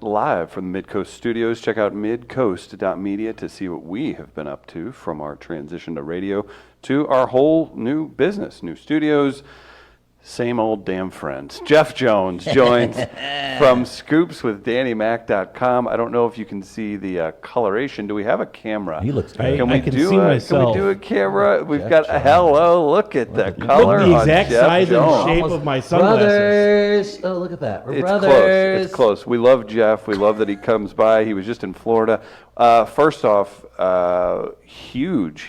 live from the Midcoast Studios. Check out midcoast.media to see what we have been up to from our transition to radio to our whole new business, new studios, same old damn friends. Jeff Jones joins from scoopswithdannymac.com. I don't know if you can see the coloration. Do we have a camera? He looks great. I can see myself. Can we do a camera? We've got a hello. Look at the color. Look, the exact Jeff size Jones. and shape of my sunglasses. Brothers. Oh, look at that. We're It's brothers. close. It's close. We love Jeff. We love that he comes by. He was just in Florida. First off, huge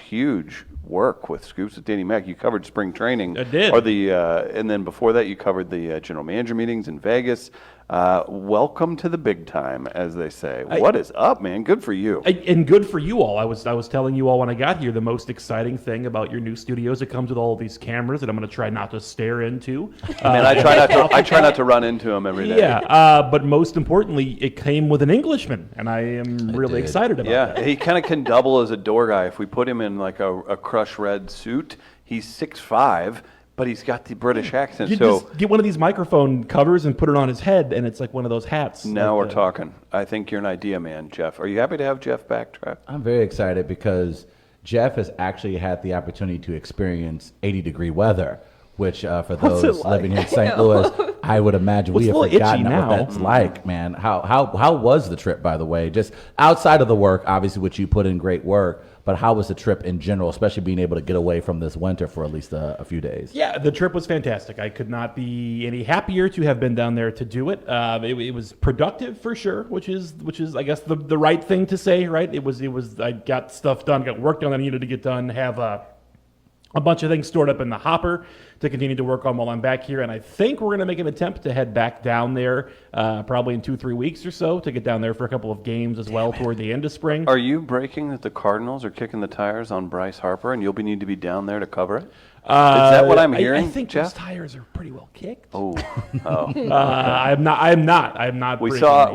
work with Scoops with Danny Mac. You covered spring training. I did. And then before that, you covered the general manager meetings in Vegas. Welcome to the big time, as they say. What is up, man? Good for you. And good for you all. I was telling you all when I got here, the most exciting thing about your new studios, it comes with all of these cameras that I'm going to try not to stare into. Man, I try not to run into them every day. Yeah, but most importantly, it came with an Englishman, and I am really excited about that. Yeah, he kind of can double as a door guy. If we put him in like a crush red suit, he's 6'5", but he's got the British accent. You just get one of these microphone covers and put it on his head, and it's like one of those hats. Now we're talking. I think you're an idea man, Jeff. Are you happy to have Jeff back, Trev? I'm very excited because Jeff has actually had the opportunity to experience 80-degree weather, which for those living in St. Louis, I would imagine we have forgotten what that's like, man. How was the trip, by the way? Just outside of the work, obviously, which you put in great work, but how was the trip in general, especially being able to get away from this winter for at least a few days? Yeah, the trip was fantastic. I could not be any happier to have been down there to do it. It was productive for sure, which is I guess the right thing to say, right? It was I got stuff done, got work done that I needed to get done, have a bunch of things stored up in the hopper to continue to work on while I'm back here. And I think we're going to make an attempt to head back down there probably in 2-3 weeks or so to get down there for a couple of games as well toward the end of spring. Are you breaking that the Cardinals are kicking the tires on Bryce Harper and you'll need to be down there to cover it? Is that what I'm hearing, I think Jeff? those tires are pretty well kicked. Oh. I'm not. We saw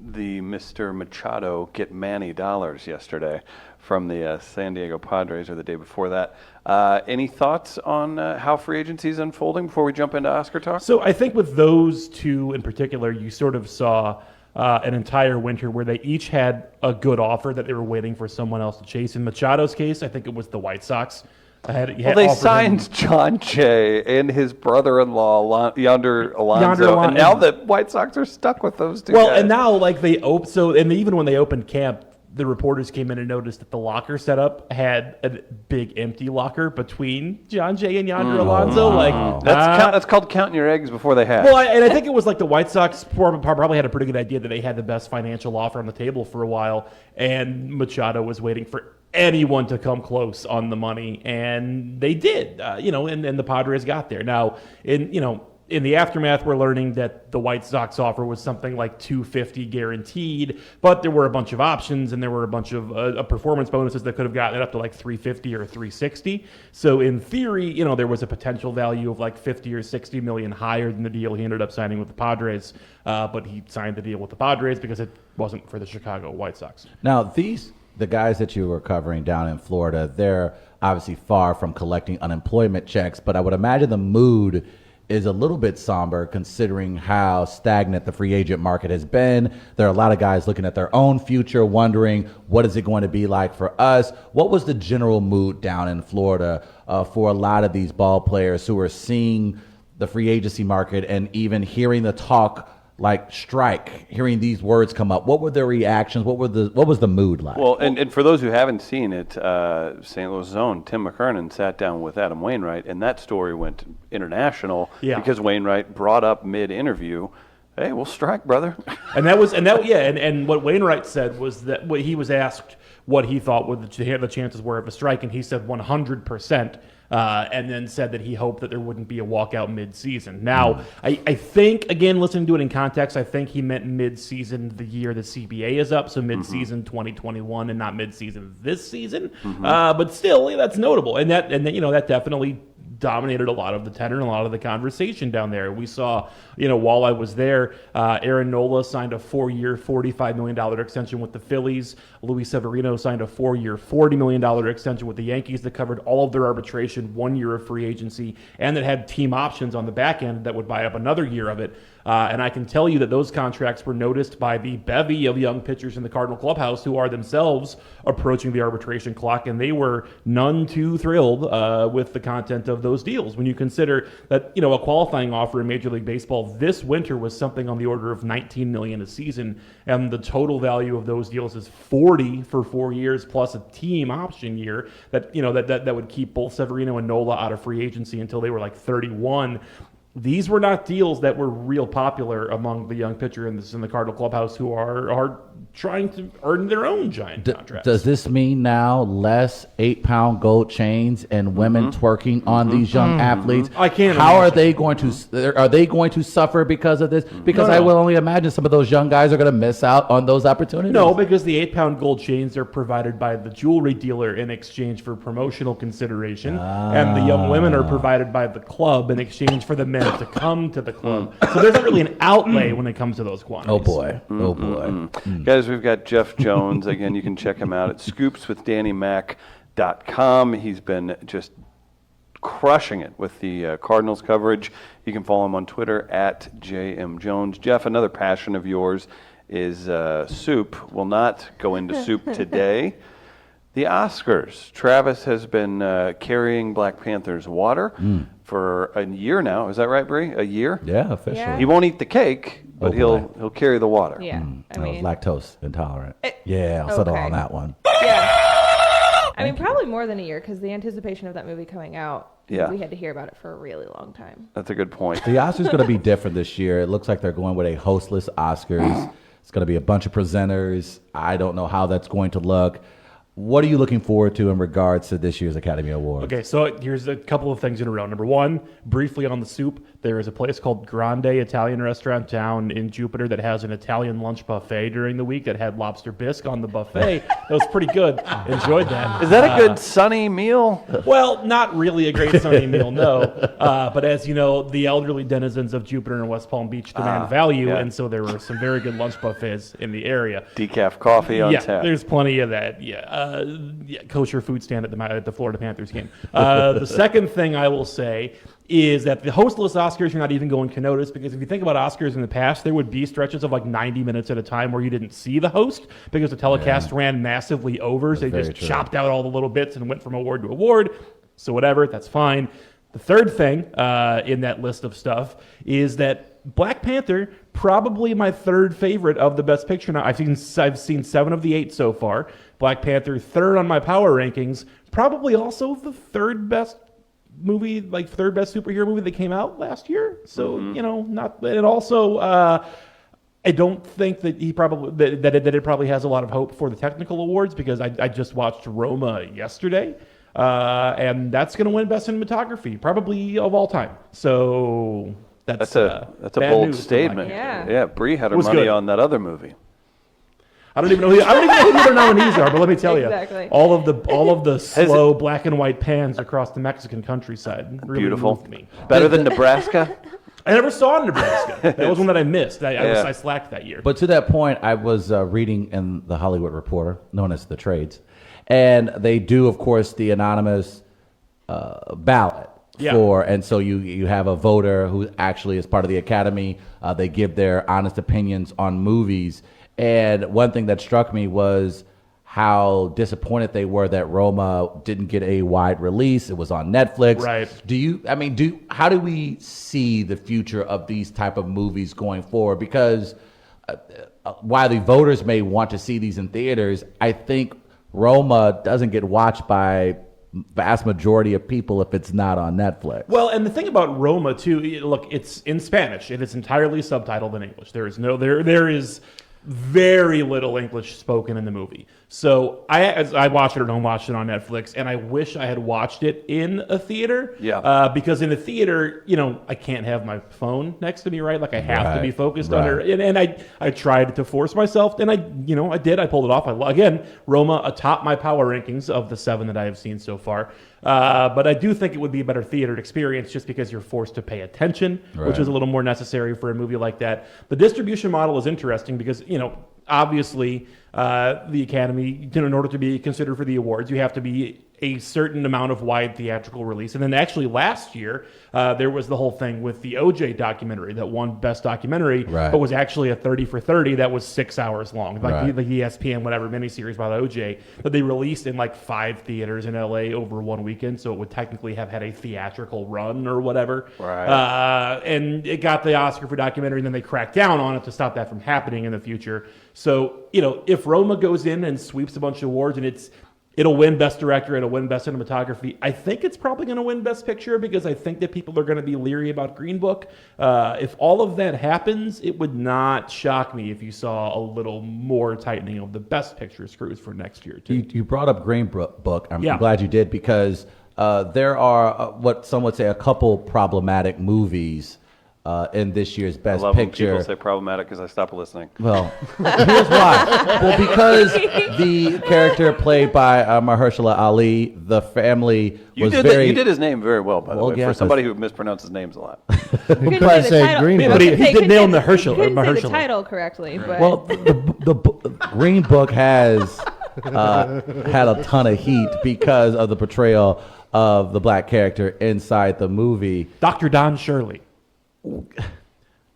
the Mr. Machado get Manny dollars yesterday from the San Diego Padres, or the day before that. Any thoughts on how free agency is unfolding before we jump into Oscar talk? So I think with those two in particular, you sort of saw an entire winter where they each had a good offer that they were waiting for someone else to chase. In Machado's case, I think it was the White Sox. They signed John Jay and his brother-in-law, Yonder Alonso, and now the White Sox are stuck with those two guys. And now like even when they opened camp, the reporters came in and noticed that the locker setup had a big empty locker between John Jay and Yonder Alonso. That's called counting your eggs before they hatch. Well, and I think it was like the White Sox probably had a pretty good idea that they had the best financial offer on the table for a while, and Machado was waiting for anyone to come close on the money, and they did. And the Padres got there. Now, in the aftermath, we're learning that the White Sox offer was something like $250 guaranteed, but there were a bunch of options and there were a bunch of performance bonuses that could have gotten it up to like $350 or $360. So in theory, there was a potential value of like $50 or $60 million higher than the deal he ended up signing with the Padres. But he signed the deal with the Padres because it wasn't for the Chicago White Sox. Now, the guys that you were covering down in Florida, they're obviously far from collecting unemployment checks, but I would imagine the mood is a little bit somber considering how stagnant the free agent market has been. There are a lot of guys looking at their own future, wondering what is it going to be like for us. What was the general mood down in Florida for a lot of these ball players who are seeing the free agency market and even hearing the talk like strike, hearing these words come up? What were their reactions? What was the mood like? Well, and for those who haven't seen it, St. Louis' own Tim McKernan sat down with Adam Wainwright, and that story went international because Wainwright brought up mid-interview, "Hey, we'll strike, brother." And what Wainwright said was that he was asked what he thought the chances were of a strike, and he said 100%. And then said that he hoped that there wouldn't be a walkout mid-season. Now, I think, again, listening to it in context, I think he meant mid-season the year the CBA is up, so mid-season 2021 and not mid-season this season. But still, that's notable. And that definitely dominated a lot of the tenor and a lot of the conversation down there. We saw, while I was there, Aaron Nola signed a 4-year, $45 million extension with the Phillies. Luis Severino signed a 4-year, $40 million extension with the Yankees that covered all of their arbitration, 1 year of free agency, and that had team options on the back end that would buy up another year of it. And I can tell you that those contracts were noticed by the bevy of young pitchers in the Cardinal clubhouse who are themselves approaching the arbitration clock, and they were none too thrilled with the content of those deals. When you consider that, a qualifying offer in Major League Baseball this winter was something on the order of $19 million a season, and the total value of those deals is $40 for 4 years plus a team option year that would keep both Severino and Nola out of free agency until they were like 31. These were not deals that were real popular among the young pitcher in the Cardinal clubhouse who are trying to earn their own giant contracts. Does this mean now less 8-pound gold chains and women twerking on these young athletes? I can't How are imagine. they going to suffer because of this? Because No. I will only imagine some of those young guys are going to miss out on those opportunities. No, because the 8-pound gold chains are provided by the jewelry dealer in exchange for promotional consideration, and the young women are provided by the club in exchange for the men to come to the club. So there's not really an outlay when it comes to those quantities. Oh boy. Oh boy. Guys, we've got Jeff Jones. Again, you can check him out at scoopswithdannymac.com. He's been just crushing it with the Cardinals coverage. You can follow him on Twitter at JMJones. Jeff, another passion of yours is soup. We'll not go into soup today. The Oscars. Travis has been carrying Black Panther's water for a year now. Is that right, Bree? A year? Yeah, officially. Yeah. He won't eat the cake, but Oh, he'll carry the water. Yeah. I was lactose intolerant. I'll okay. settle on that one. Yeah. I mean, probably more than a year because the anticipation of that movie coming out, Yeah. we had to hear about it for a really long time. That's a good point. The Oscars going to be different this year. It looks like they're going with a hostless Oscars. It's going to be a bunch of presenters. I don't know how that's going to look. What are you looking forward to in regards to this year's Academy Awards? Okay, so here's a couple of things in a row. Number one, briefly on the soup, there is a place called Grande Italian Restaurant down in Jupiter that has an Italian lunch buffet during the week that had lobster bisque on the buffet. That was pretty good. Enjoyed that. Is that a good sunny meal? Well, not really a great Sunday meal, no. But as you know, the elderly denizens of Jupiter and West Palm Beach demand value, yeah. and so there were some very good lunch buffets in the area. Decaf coffee on Yeah, tap. there's plenty of that. Kosher food stand at the Florida Panthers game. The second thing I will say is that the hostless Oscars you're not even going to notice, because if you think about Oscars in the past, there would be stretches of like 90 minutes at a time where you didn't see the host because the telecast ran massively over. So they very just true. chopped out all the little bits and went from award to award. So whatever, that's fine. The third thing in that list of stuff is that Black Panther, probably my third favorite of the Best Picture. Now I've seen 7 of the 8 so far. Black Panther, third on my power rankings. Probably also the third best movie, like third best superhero movie that came out last year. So not, and also I don't think that he probably that it probably has a lot of hope for the technical awards because I just watched Roma yesterday. And that's going to win Best Cinematography, probably of all time. So that's a bad bold news for statement. Black Yeah. Panther. Yeah, Bree had her Was money good. on that other movie. I don't even know who the other nominees are, but let me tell Exactly. you, all of the slow black and white pans across the Mexican countryside really Beautiful. moved me. Better than Nebraska? I never saw Nebraska. That was one that I missed. Yeah. I slacked that year. But to that point, I was reading in the Hollywood Reporter, known as the Trades, and they do, of course, the anonymous ballot. Yeah. And so you have a voter who actually is part of the Academy. They give their honest opinions on movies. And one thing that struck me was how disappointed they were that Roma didn't get a wide release. It was on Netflix. Right. How do we see the future of these type of movies going forward? Because while the voters may want to see these in theaters, I think Roma doesn't get watched by vast majority of people if it's not on Netflix. Well, and the thing about Roma too, look, it's in Spanish. It is entirely subtitled in English. There is very little English spoken in the movie. So I watched it or don't watch it on Netflix, and I wish I had watched it in a theater. Yeah. Because in a theater, I can't have my phone next to me, right? Like I have to be focused on right. it. And I tried to force myself, and I did. I pulled it off. Again, Roma atop my power rankings of the 7 that I have seen so far. But I do think it would be a better theater experience just because you're forced to pay attention, which Right. is a little more necessary for a movie like that. The distribution model is interesting because, obviously the Academy, in order to be considered for the awards, you have to be a certain amount of wide theatrical release. And then actually last year, there was the whole thing with the OJ documentary that won Best Documentary, but was actually a 30 for 30 that was 6 hours long. Like the ESPN, whatever, miniseries by the OJ that they released in like 5 theaters in LA over one weekend. So it would technically have had a theatrical run or whatever. And it got the Oscar for documentary, and then they cracked down on it to stop that from happening in the future. So, if Roma goes in and sweeps a bunch of awards and it'll win Best Director, it'll win Best Cinematography. I think it's probably going to win Best Picture because I think that people are going to be leery about Green Book. If all of that happens, it would not shock me if you saw a little more tightening of the Best Picture screws for next year, too. You brought up Green Book. I'm glad you did because there are what some would say a couple problematic movies in this year's Best I love Picture. When people say problematic because I stopped listening. Well, here's why. Well, because the character played by Mahershala Ali, the family was very... You did his name very well, by the way, yeah, for somebody who mispronounces names a lot. Couldn't But say the say title. Green Yeah, Book. but he did nail the Couldn't say the Mahershala. title correctly, but Well, the Green Book has had a ton of heat because of the portrayal of the black character inside the movie. Dr. Don Shirley.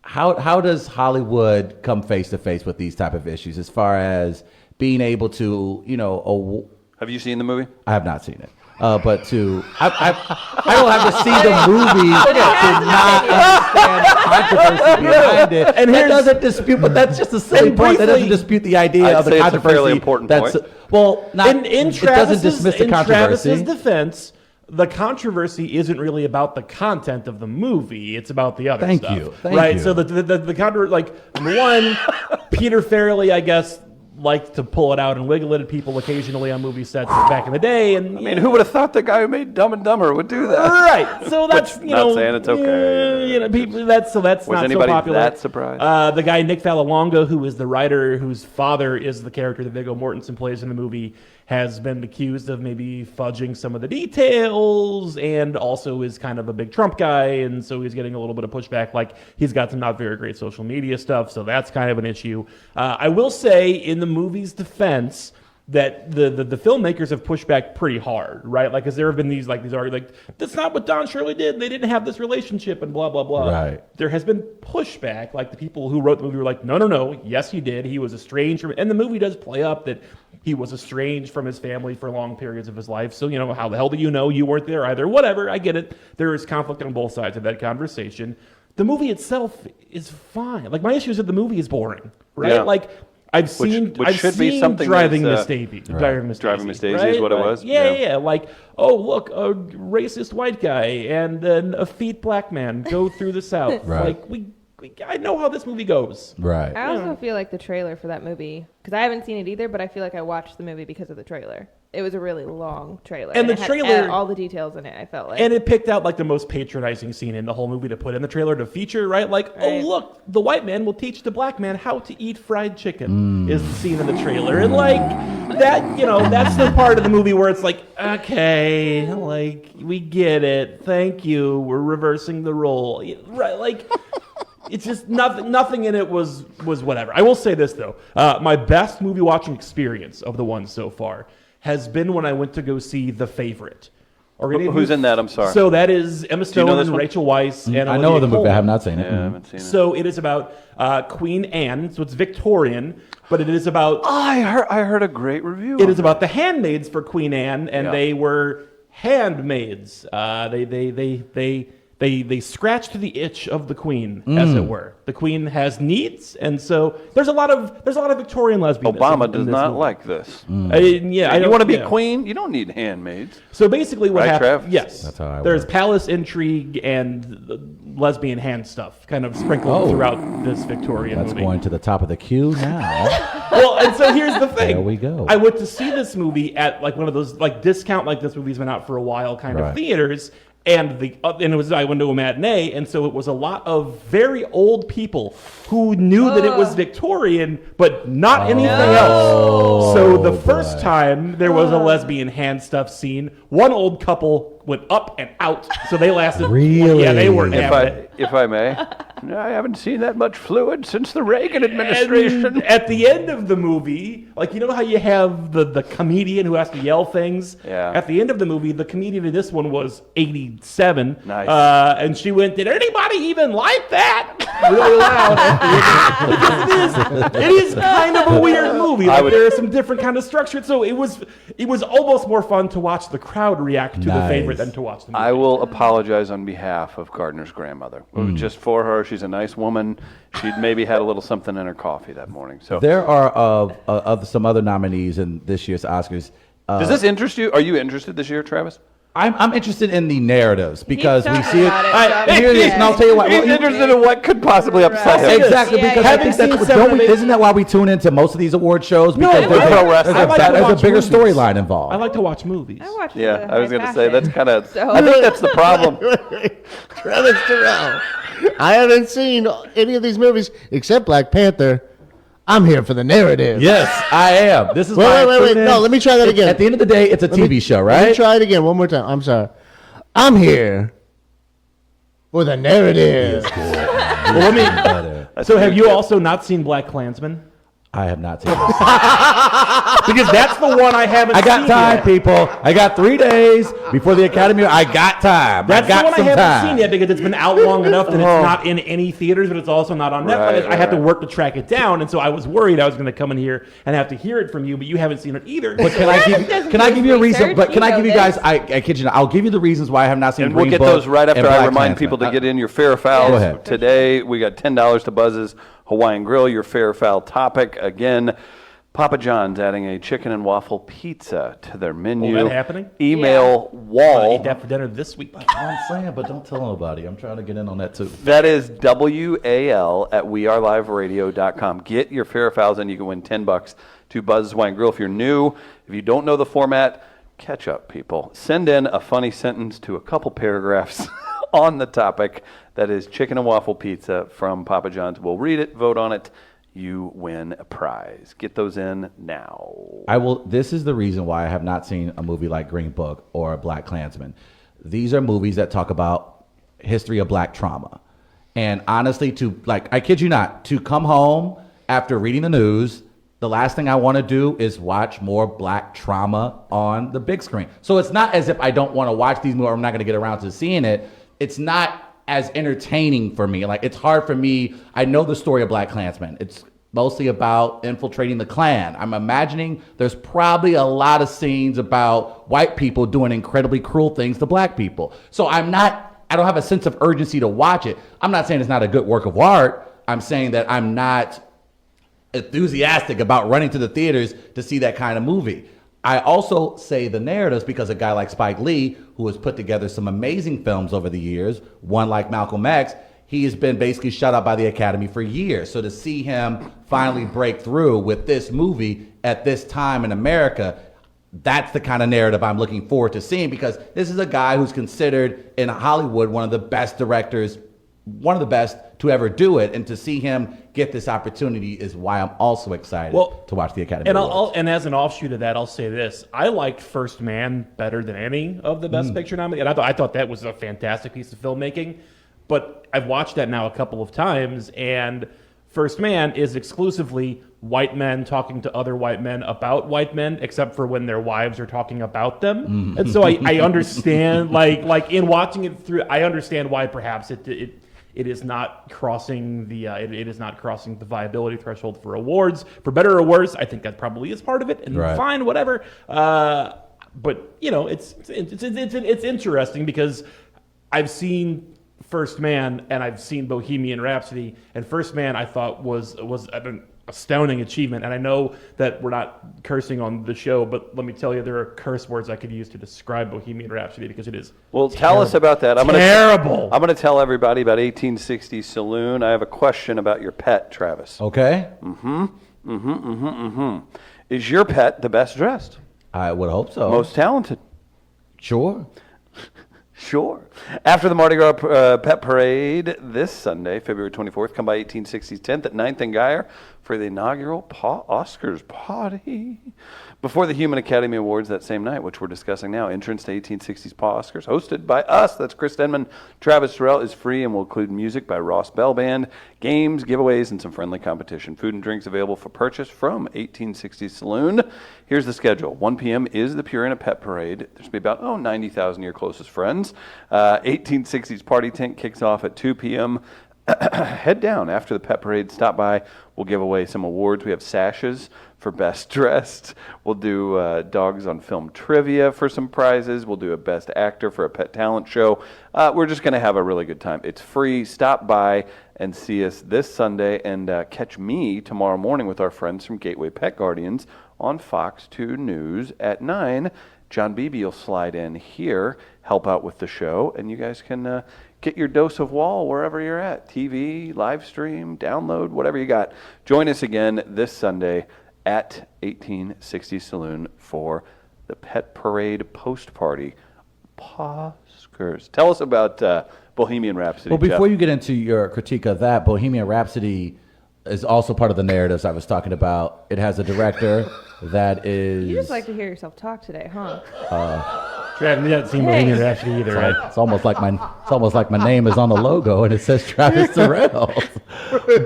How does Hollywood come face to face with these type of issues as far as being able to, Have you seen the movie? I have not seen it. But I don't have to see the movie to not understand the controversy behind it. And that doesn't dispute, but that's just a silly point. That doesn't dispute the idea I'd of the say it's a controversy. fairly important point. Well, not, In it doesn't dismiss the in controversy. Travis's defense, the controversy isn't really about the content of the movie; it's about the other Thank stuff. you. Thank right? you. So the counter, like number one, Peter Farrelly, I guess, liked to pull it out and wiggle it at people occasionally on movie sets back in the day. And I mean, who would have thought the guy who made Dumb and Dumber would do that? right? So that's Not saying it's okay. people. That's not so anybody popular. that surprised? The guy Nick Vallelonga, who is the writer whose father is the character that Viggo Mortensen plays in the movie, has been accused of maybe fudging some of the details and also is kind of a big Trump guy, and so he's getting a little bit of pushback. Like, he's got some not very great social media stuff, so that's kind of an issue. I will say, in the movie's defense, that the filmmakers have pushed back pretty hard, right? Like, because there have been these arguments, like, that's not what Don Shirley did, they didn't have this relationship, and blah, blah, blah. Right. There has been pushback, like the people who wrote the movie were like, no, yes, he did. He was estranged from, and the movie does play up that he was estranged from his family for long periods of his life. So, how the hell do you know? You weren't there either. Whatever, I get it. There is conflict on both sides of that conversation. The movie itself is fine. Like, my issue is that the movie is boring, right? Yeah. Like, I've seen Driving Miss Daisy. Driving Miss Daisy right? is what it was? Yeah. Like, oh, look, a racist white guy and an effete black man go through the South. Right. Like, I know how this movie goes. Right. I also feel like the trailer for that movie, because I haven't seen it either, but I feel like I watched the movie because of the trailer. It was a really long trailer. And the it had trailer- all the details in it, I felt like. And it picked out like the most patronizing scene in the whole movie to put in the trailer to feature, right? Like, oh, look, the white man will teach the black man how to eat fried chicken is the scene in the trailer. And like that, that's the part of the movie where it's like, okay, like, we get it. Thank you. We're reversing the role. Right? Like, it's just nothing in it was whatever. I will say this, though. My best movie watching experience of the ones so far has been when I went to go see The Favorite. Who's in that? I'm sorry. So that is Emma Stone, know this one? Rachel Weisz, and I know Olivia the movie. I Colman. have not seen it. Yeah, I haven't seen it. So it is about Queen Anne. So it's Victorian, but it is about I heard a great review. it is about the handmaids for Queen Anne, and they were handmaids. They scratched the itch of the queen, as it were. The queen has needs, and so there's a lot of Victorian lesbianism. Obama in does this not movie. like this. I You want to be yeah. queen? You don't need handmaids. So basically, what Right, happened? Trev? Yes, That's how I there's work. palace intrigue and lesbian hand stuff, kind of sprinkled throughout this Victorian That's movie. going to the top of the queue now. Well, and so here's the thing. There we go. I went to see this movie at like one of those like discount, like this movie's been out for a while kind of Right. theaters. And I went to a matinee, and so it was a lot of very old people who knew that it was Victorian, but not anything else. So the first time there was a lesbian hand stuff scene, one old couple went up and out, so they lasted. Really? Yeah, they weren't having it. If I may, I haven't seen that much fluid since the Reagan administration. And at the end of the movie, like, you know how you have the comedian who has to yell things? Yeah. At the end of the movie, the comedian in this one was 87. Nice. And she went, "Did anybody even like that?" Really loud. Because it is kind of a weird movie. Like, there is some different kind of structure. So it was almost more fun to watch the crowd react to the Nice. favorite than to watch the movie. I will apologize on behalf of Gardner's grandmother. It was just for her. She's a nice woman. She'd maybe had a little something in her coffee that morning. So, There are some other nominees in this year's Oscars. does this interest you? Are you interested this year, Travis? I'm interested in the narratives because we talking see it. about it, I, so- here it is, and I'll tell you what. He's well, you- interested in what could possibly upset Right. him. Exactly, Yeah, because yeah, I yeah. think Having that's seen don't we, 7 of isn't that why we tune into most of these award shows? No, Because I there's, like- pro wrestling. I like to there's a watch bigger movies. storyline involved. I like to watch movies. I watched Yeah, the I was going to say passion. that's kind of. So- I think that's the problem. Travis Terrell. I haven't seen any of these movies except Black Panther. I'm here for the narrative. Yes, I am. This is why I Wait. tune in. No, let me try that again. At the end of the day, it's a TV show, Let me right? try it again one more time. I'm sorry. I'm here for the narrative. Well, let me. So, have you also not seen Black Klansman? I have not seen this. Because that's the one I haven't. I got seen time, yet. people. I got 3 days before the Academy. I got time. That's I got the one I some haven't time. seen yet because it's been out long enough that it's not in any theaters, but it's also not on Netflix. Right, I had to right. work to track it down, and so I was worried I was going to come in here and have to hear it from you, but you haven't seen it either. But can I give? doesn't Can I do give you a reason? research. But can You I give you know guys? this. I kid you not. I'll give you the reasons why I have not seen. And we'll Green get Book those right after and I Black remind Klansman. people to get in your fair fouls. Go ahead. Today, we got $10 to Buzz's Hawaiian Grill, your fair foul topic. Again, Papa John's adding a chicken and waffle pizza to their menu. that happening? Email I'll wall. eat that for dinner this week. I'm saying, but don't tell nobody. I'm trying to get in on that too. That is WAL at weareliveradio.com. Get your fair fouls and you can win $10 to Buzz's Wine Grill. If you're new, if you don't know the format, catch up, people. Send in a funny sentence to a couple paragraphs on the topic. That is chicken and waffle pizza from Papa John's. We'll read it, vote on it. You win a prize. Get those in now. I will. This is the reason why I have not seen a movie like Green Book or Black Klansman. These are movies that talk about history of black trauma. And honestly, I kid you not, to come home after reading the news, the last thing I want to do is watch more black trauma on the big screen. So it's not as if I don't want to watch these movies or I'm not going to get around to seeing it. It's not as entertaining for me. Like, it's hard for me. I know the story of Black Klansman. It's mostly about infiltrating the Klan. I'm imagining there's probably a lot of scenes about white people doing incredibly cruel things to black people. So I don't have a sense of urgency to watch it. I'm not saying it's not a good work of art. I'm saying that I'm not enthusiastic about running to the theaters to see that kind of movie. I also say the narratives because a guy like Spike Lee, who has put together some amazing films over the years, one like Malcolm X, he has been basically shut up by the Academy for years. So to see him finally break through with this movie at this time in America, that's the kind of narrative I'm looking forward to seeing, because this is a guy who's considered in Hollywood one of the best directors, one of the best to ever do it, and to see him get this opportunity is why I'm also excited to watch the Academy And Awards. and as an offshoot of that, I'll say this: I liked First Man better than any of the Best Picture nominees, and I thought that was a fantastic piece of filmmaking. But I've watched that now a couple of times, and First Man is exclusively white men talking to other white men about white men, except for when their wives are talking about them. And so I understand, like in watching it through, I understand why perhaps it is not crossing the it is not crossing the viability threshold for awards. For better or worse, I think that probably is part of it, and Right. fine, whatever. But you know, it's interesting because I've seen First Man and I've seen Bohemian Rhapsody, and First Man I thought was an astounding achievement. And I know that we're not cursing on the show, but let me tell you, there are curse words I could use to describe Bohemian Rhapsody because it is Well, tell us about that. I'm terrible. I'm going to tell everybody about 1860 Saloon. I have a question about your pet, Travis. Okay? Is your pet the best dressed? I would hope so. Most talented? Sure. Sure. After the Mardi Gras Pet Parade this Sunday, February 24th, come by 1860's 10th at 9th and Geyer for for the inaugural Oscars party. Before the Human Academy Awards that same night, which we're discussing now, entrance to 1860s Paw Oscars, hosted by us. That's Chris Denman. Travis Terrell is free and will include music by Ross Bell Band, games, giveaways, and some friendly competition. Food and drinks available for purchase from 1860s Saloon. Here's the schedule. 1 p.m. is the Purina Pet Parade. There's going to be about 90,000 of your closest friends. 1860s Party Tent kicks off at 2 p.m. Head down after the pet parade. Stop by. We'll give away some awards. We have sashes for best dressed. We'll do dogs on film trivia for some prizes. We'll do a best actor for a pet talent show. We're just going to have a really good time. It's free. Stop by and see us this Sunday, and catch me tomorrow morning with our friends from Gateway Pet Guardians on Fox 2 News at 9. John Beebe will slide in here, help out with the show, and you guys can get your dose of WAL wherever you're at. TV, live stream, download, whatever you got. Join us again this Sunday at 1860 Saloon for the Pet Parade Post Party. Oscars. Tell us about Bohemian Rhapsody. Well, before Jeff. you get into your critique of that, Bohemian Rhapsody is also part of the narratives I was talking about. It has a director that is... You just like to hear yourself talk today, huh? Travis, you haven't seen Bohemian Rhapsody either, right? It's almost like my name is on the logo and it says Travis Terrell.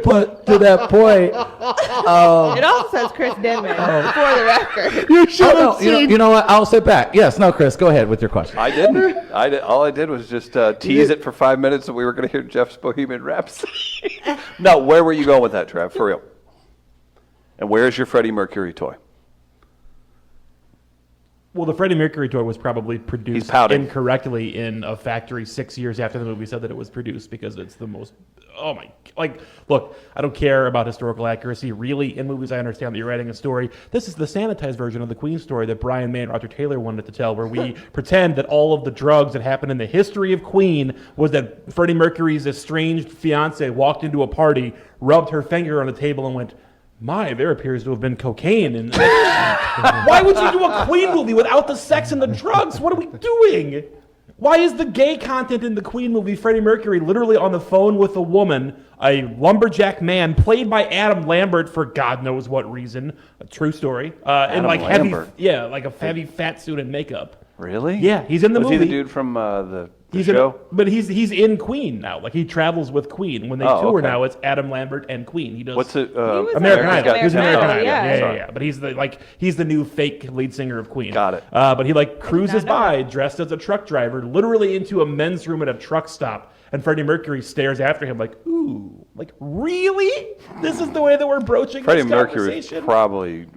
But to that point, It also says Chris Denman for the record. You should have no, seen. you know what? I'll sit back. Yes, no, Chris, go ahead with your question. I didn't. All I did was just tease it for 5 minutes that we were going to hear Jeff's Bohemian Rhapsody. No, where were you going with that, Trav? For real. And where's your Freddie Mercury toy? Well, the Freddie Mercury toy was probably produced pouting. incorrectly in a factory 6 years after the movie said that it was produced, because it's the most, look, I don't care about historical accuracy. Really, in movies, I understand that you're writing a story. This is the sanitized version of the Queen story that Brian May and Roger Taylor wanted to tell, where we pretend that all of the drugs that happened in the history of Queen was that Freddie Mercury's estranged fiance walked into a party, rubbed her finger on the table and went, "My, there appears to have been cocaine in this." Why would you do a Queen movie without the sex and the drugs? What are we doing? Why is the gay content in the Queen movie Freddie Mercury literally on the phone with a woman, a lumberjack man played by Adam Lambert for God knows what reason? A true story. And like Lambert. like a heavy fat suit and makeup. Really? Yeah, he's in the Was movie. he the dude from the He's show? but he's in Queen now. Like, he travels with Queen. When they tour now, it's Adam Lambert and Queen. He does. What's it? was American on Idol. He was in American American Idol, Idol. yeah. Yeah. But he's the new fake lead singer of Queen. Got it. But he cruises not know by dressed as a truck driver, literally into a men's room at a truck stop, and Freddie Mercury stares after him like, "Ooh, really? This is the way that we're broaching Freddie this Mercury conversation?" was probably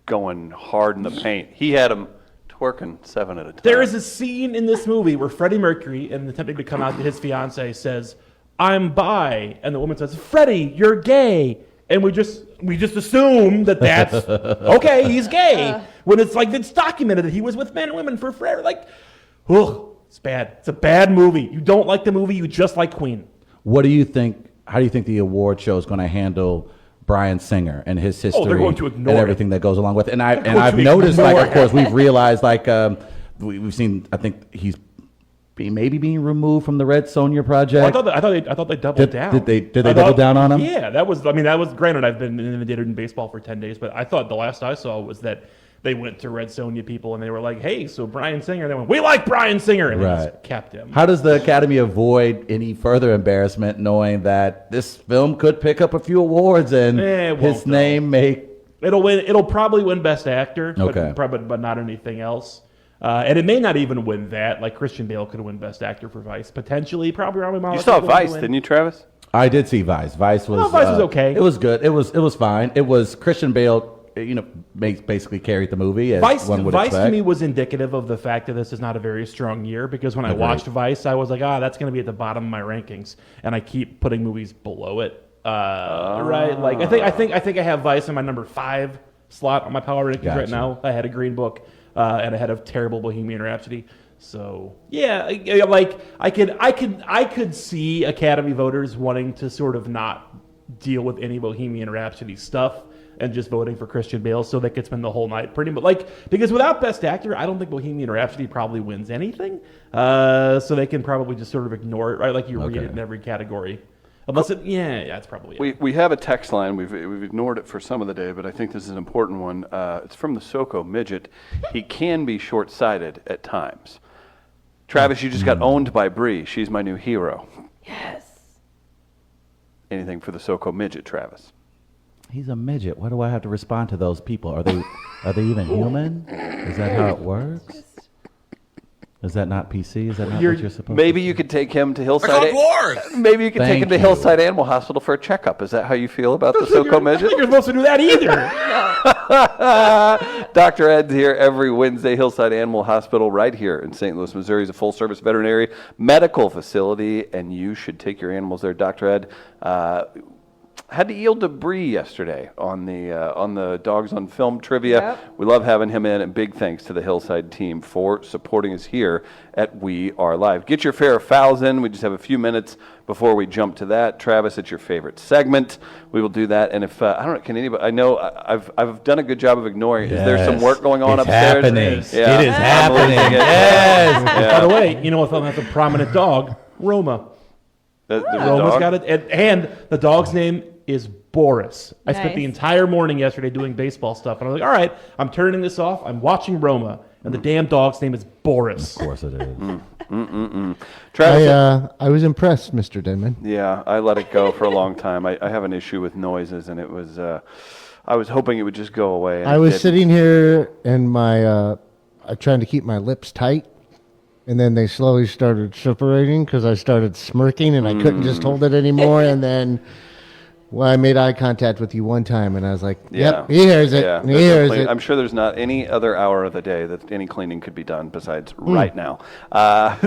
going hard in the paint. He had him twerking 7 at a time. There is a scene in this movie where Freddie Mercury, in attempting to come out to his fiancée, says, "I'm bi," and the woman says, "Freddie, you're gay." And we just assume that that's okay. He's gay when it's documented that he was with men and women for forever. It's bad. It's a bad movie. You don't like the movie. You just like Queen. What do you think? How do you think the award show is going to handle Bryan Singer and his history they're going to ignore and it. everything that goes along with it? And going I've to noticed, ignore of course, we've realized, we've seen. I think he's maybe being removed from the Red Sonja project. I thought they doubled down. Did they double down on him? Yeah, that was granted, I've been inundated in baseball for 10 days, but I thought the last I saw was that they went to Red Sonja people and they were like, "Hey, so Bryan Singer," and they went, "We like Bryan Singer," and they just kept him. How does the Academy avoid any further embarrassment, knowing that this film could pick up a few awards and It his won't, name may? It'll probably win Best Actor, Okay. but not anything else. And it may not even win that. Like, Christian Bale could win Best Actor for Vice, potentially. Probably Rami Malek. You saw is going to Vice, win. didn't you, Travis? I did see Vice. Vice was okay. It was good. It was fine. It was Christian Bale. Basically carried the movie as Vice one would to expect. me was indicative of the fact that this is not a very strong year, because when I watched Vice, I was like, that's going to be at the bottom of my rankings, and I keep putting movies below it. Right? Like, I think I have Vice in my number 5 slot on my power rankings right now. I had a Green Book and ahead of terrible Bohemian Rhapsody. So yeah, I could see Academy voters wanting to sort of not deal with any Bohemian Rhapsody stuff and just voting for Christian Bale so they could spend the whole night pretty much because without Best Actor, I don't think Bohemian Rhapsody probably wins anything. So they can probably just sort of ignore it, right? Like you read it in every category. Unless yeah, that's probably it. We have a text line. We've ignored it for some of the day, but I think this is an important one. It's from the SoCo midget. He can be short-sighted at times. Travis, you just got owned by Bree. She's my new hero. Yes. Anything for the SoCo midget, Travis? He's a midget. Why do I have to respond to those people? Are they even human? Is that how it works? Is that not PC? Is that not what you're supposed Maybe to you could take him to Hillside. dwarves. Maybe you could take Thank him to you. Hillside Animal Hospital for a checkup. Is that how you feel about the SoCo I midget? don't think you're supposed to do that either. Dr. Ed's here every Wednesday, Hillside Animal Hospital, right here in St. Louis, Missouri, is a full-service veterinary medical facility, and you should take your animals there. Dr. Ed had to yield to Bree yesterday on the Dogs on Film trivia. Yep. We love having him in, and big thanks to the Hillside team for supporting us here at We Are Live. Get your fair fouls in. We just have a few minutes before we jump to that. Travis, it's your favorite segment. We will do that. And if I don't know, can anybody? I know I've done a good job of ignoring. Is there some work going on It's upstairs? happening. Yeah, It is I'm happening. losing it. Yes. Yeah. By the way, you know what that's a prominent dog? Roma. There's a Roma's dog? got it, and the dog's name is Boris. I spent the Nice. entire morning yesterday doing baseball stuff, and I was like, all right, I'm turning this off. I'm watching Roma, and the damn dog's name is Boris. Of course it is. Travis, I was impressed, Mr. Denman. yeah, I let it go for a long time. I have an issue with noises, and it was. I was hoping it would just go away. And I it was didn't. sitting here and trying to keep my lips tight, and then they slowly started separating because I started smirking and I couldn't just hold it anymore. And then, well, I made eye contact with you one time, and I was like, "Yep, he hears it. Yeah, He there's no hears clean- it." I'm sure there's not any other hour of the day that any cleaning could be done besides right now.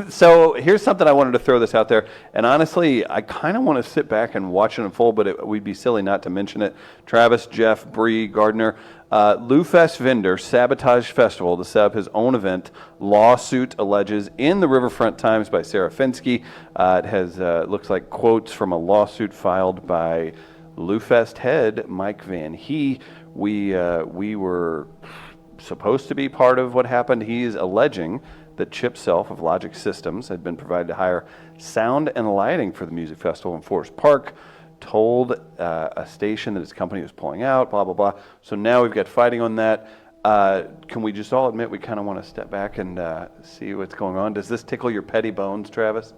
So here's something I wanted to throw this out there, and honestly, I kind of want to sit back and watch it unfold, but we'd be silly not to mention it. Travis, Jeff, Bree, Gardner. Lou Fest vendor sabotaged festival to set up his own event. Lawsuit alleges in the Riverfront Times by Sarah Finsky. It has looks like quotes from a lawsuit filed by Lou Fest head Mike Van He. We were supposed to be part of what happened. He's alleging that Chip Self of Logic Systems had been provided to hire sound and lighting for the music festival in Forest Park. Told a station that his company was pulling out, blah, blah, blah. So now we've got fighting on that. Can we just all admit we kind of want to step back and see what's going on? Does this tickle your petty bones, Travis?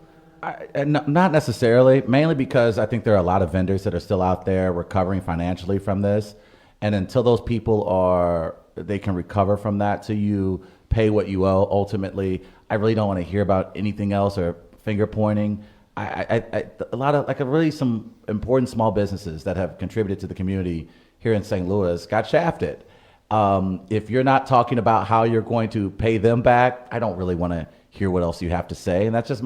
Not necessarily, mainly because I think there are a lot of vendors that are still out there recovering financially from this. And until those people they can recover from that, so you pay what you owe, ultimately, I really don't want to hear about anything else or finger pointing. A lot of really some important small businesses that have contributed to the community here in St. Louis got shafted. If you're not talking about how you're going to pay them back, I don't really want to hear what else you have to say. And that's just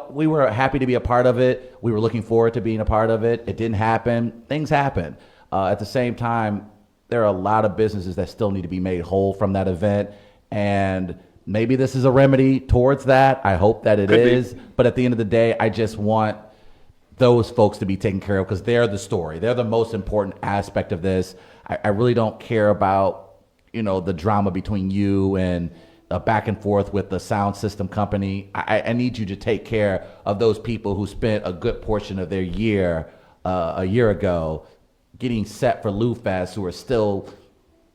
we were happy to be a part of it. We were looking forward to being a part of it. It didn't happen. Things happen. At the same time, there are a lot of businesses that still need to be made whole from that event. And maybe this is a remedy towards that. I hope that it is. But at the end of the day, I just want those folks to be taken care of because they're the story. They're the most important aspect of this. I really don't care about, the drama between you and back and forth with the sound system company. I need you to take care of those people who spent a good portion of their year a year ago getting set for Lou Fest, who are still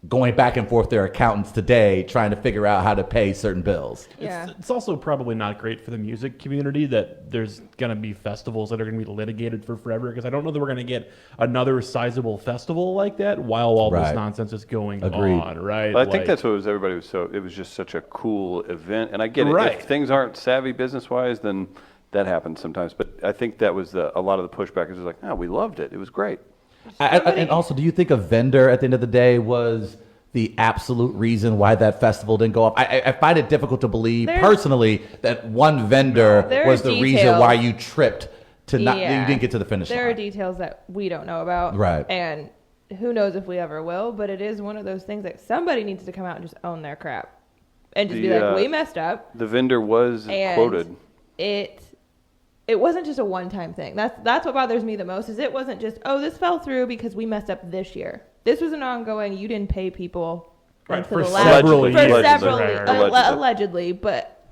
going back and forth their accountants today trying to figure out how to pay certain bills. Yeah. It's also probably not great for the music community that there's going to be festivals that are going to be litigated for forever, because I don't know that we're going to get another sizable festival like that while all this Right. nonsense is going Agreed. on, right? Well, I think that's what everybody was it was just such a cool event. And I get it. Right. If things aren't savvy business-wise, then that happens sometimes. But I think that was a lot of the pushback is just like, we loved it. It was great. And also, do you think a vendor at the end of the day was the absolute reason why that festival didn't go up? I find it difficult to believe personally that one vendor There was are the reason details. why you tripped to not, you Yeah. didn't get to the finish There are line. details that we don't know about. Right. And who knows if we ever will, but it is one of those things that somebody needs to come out and just own their crap. And just be like, we messed up. The vendor was And quoted. It wasn't just a one-time thing. That's what bothers me the most, is it wasn't just, this fell through because we messed up this year. This was an ongoing, you didn't pay people Right, until for the last, several for years. several, Right, right. allegedly, but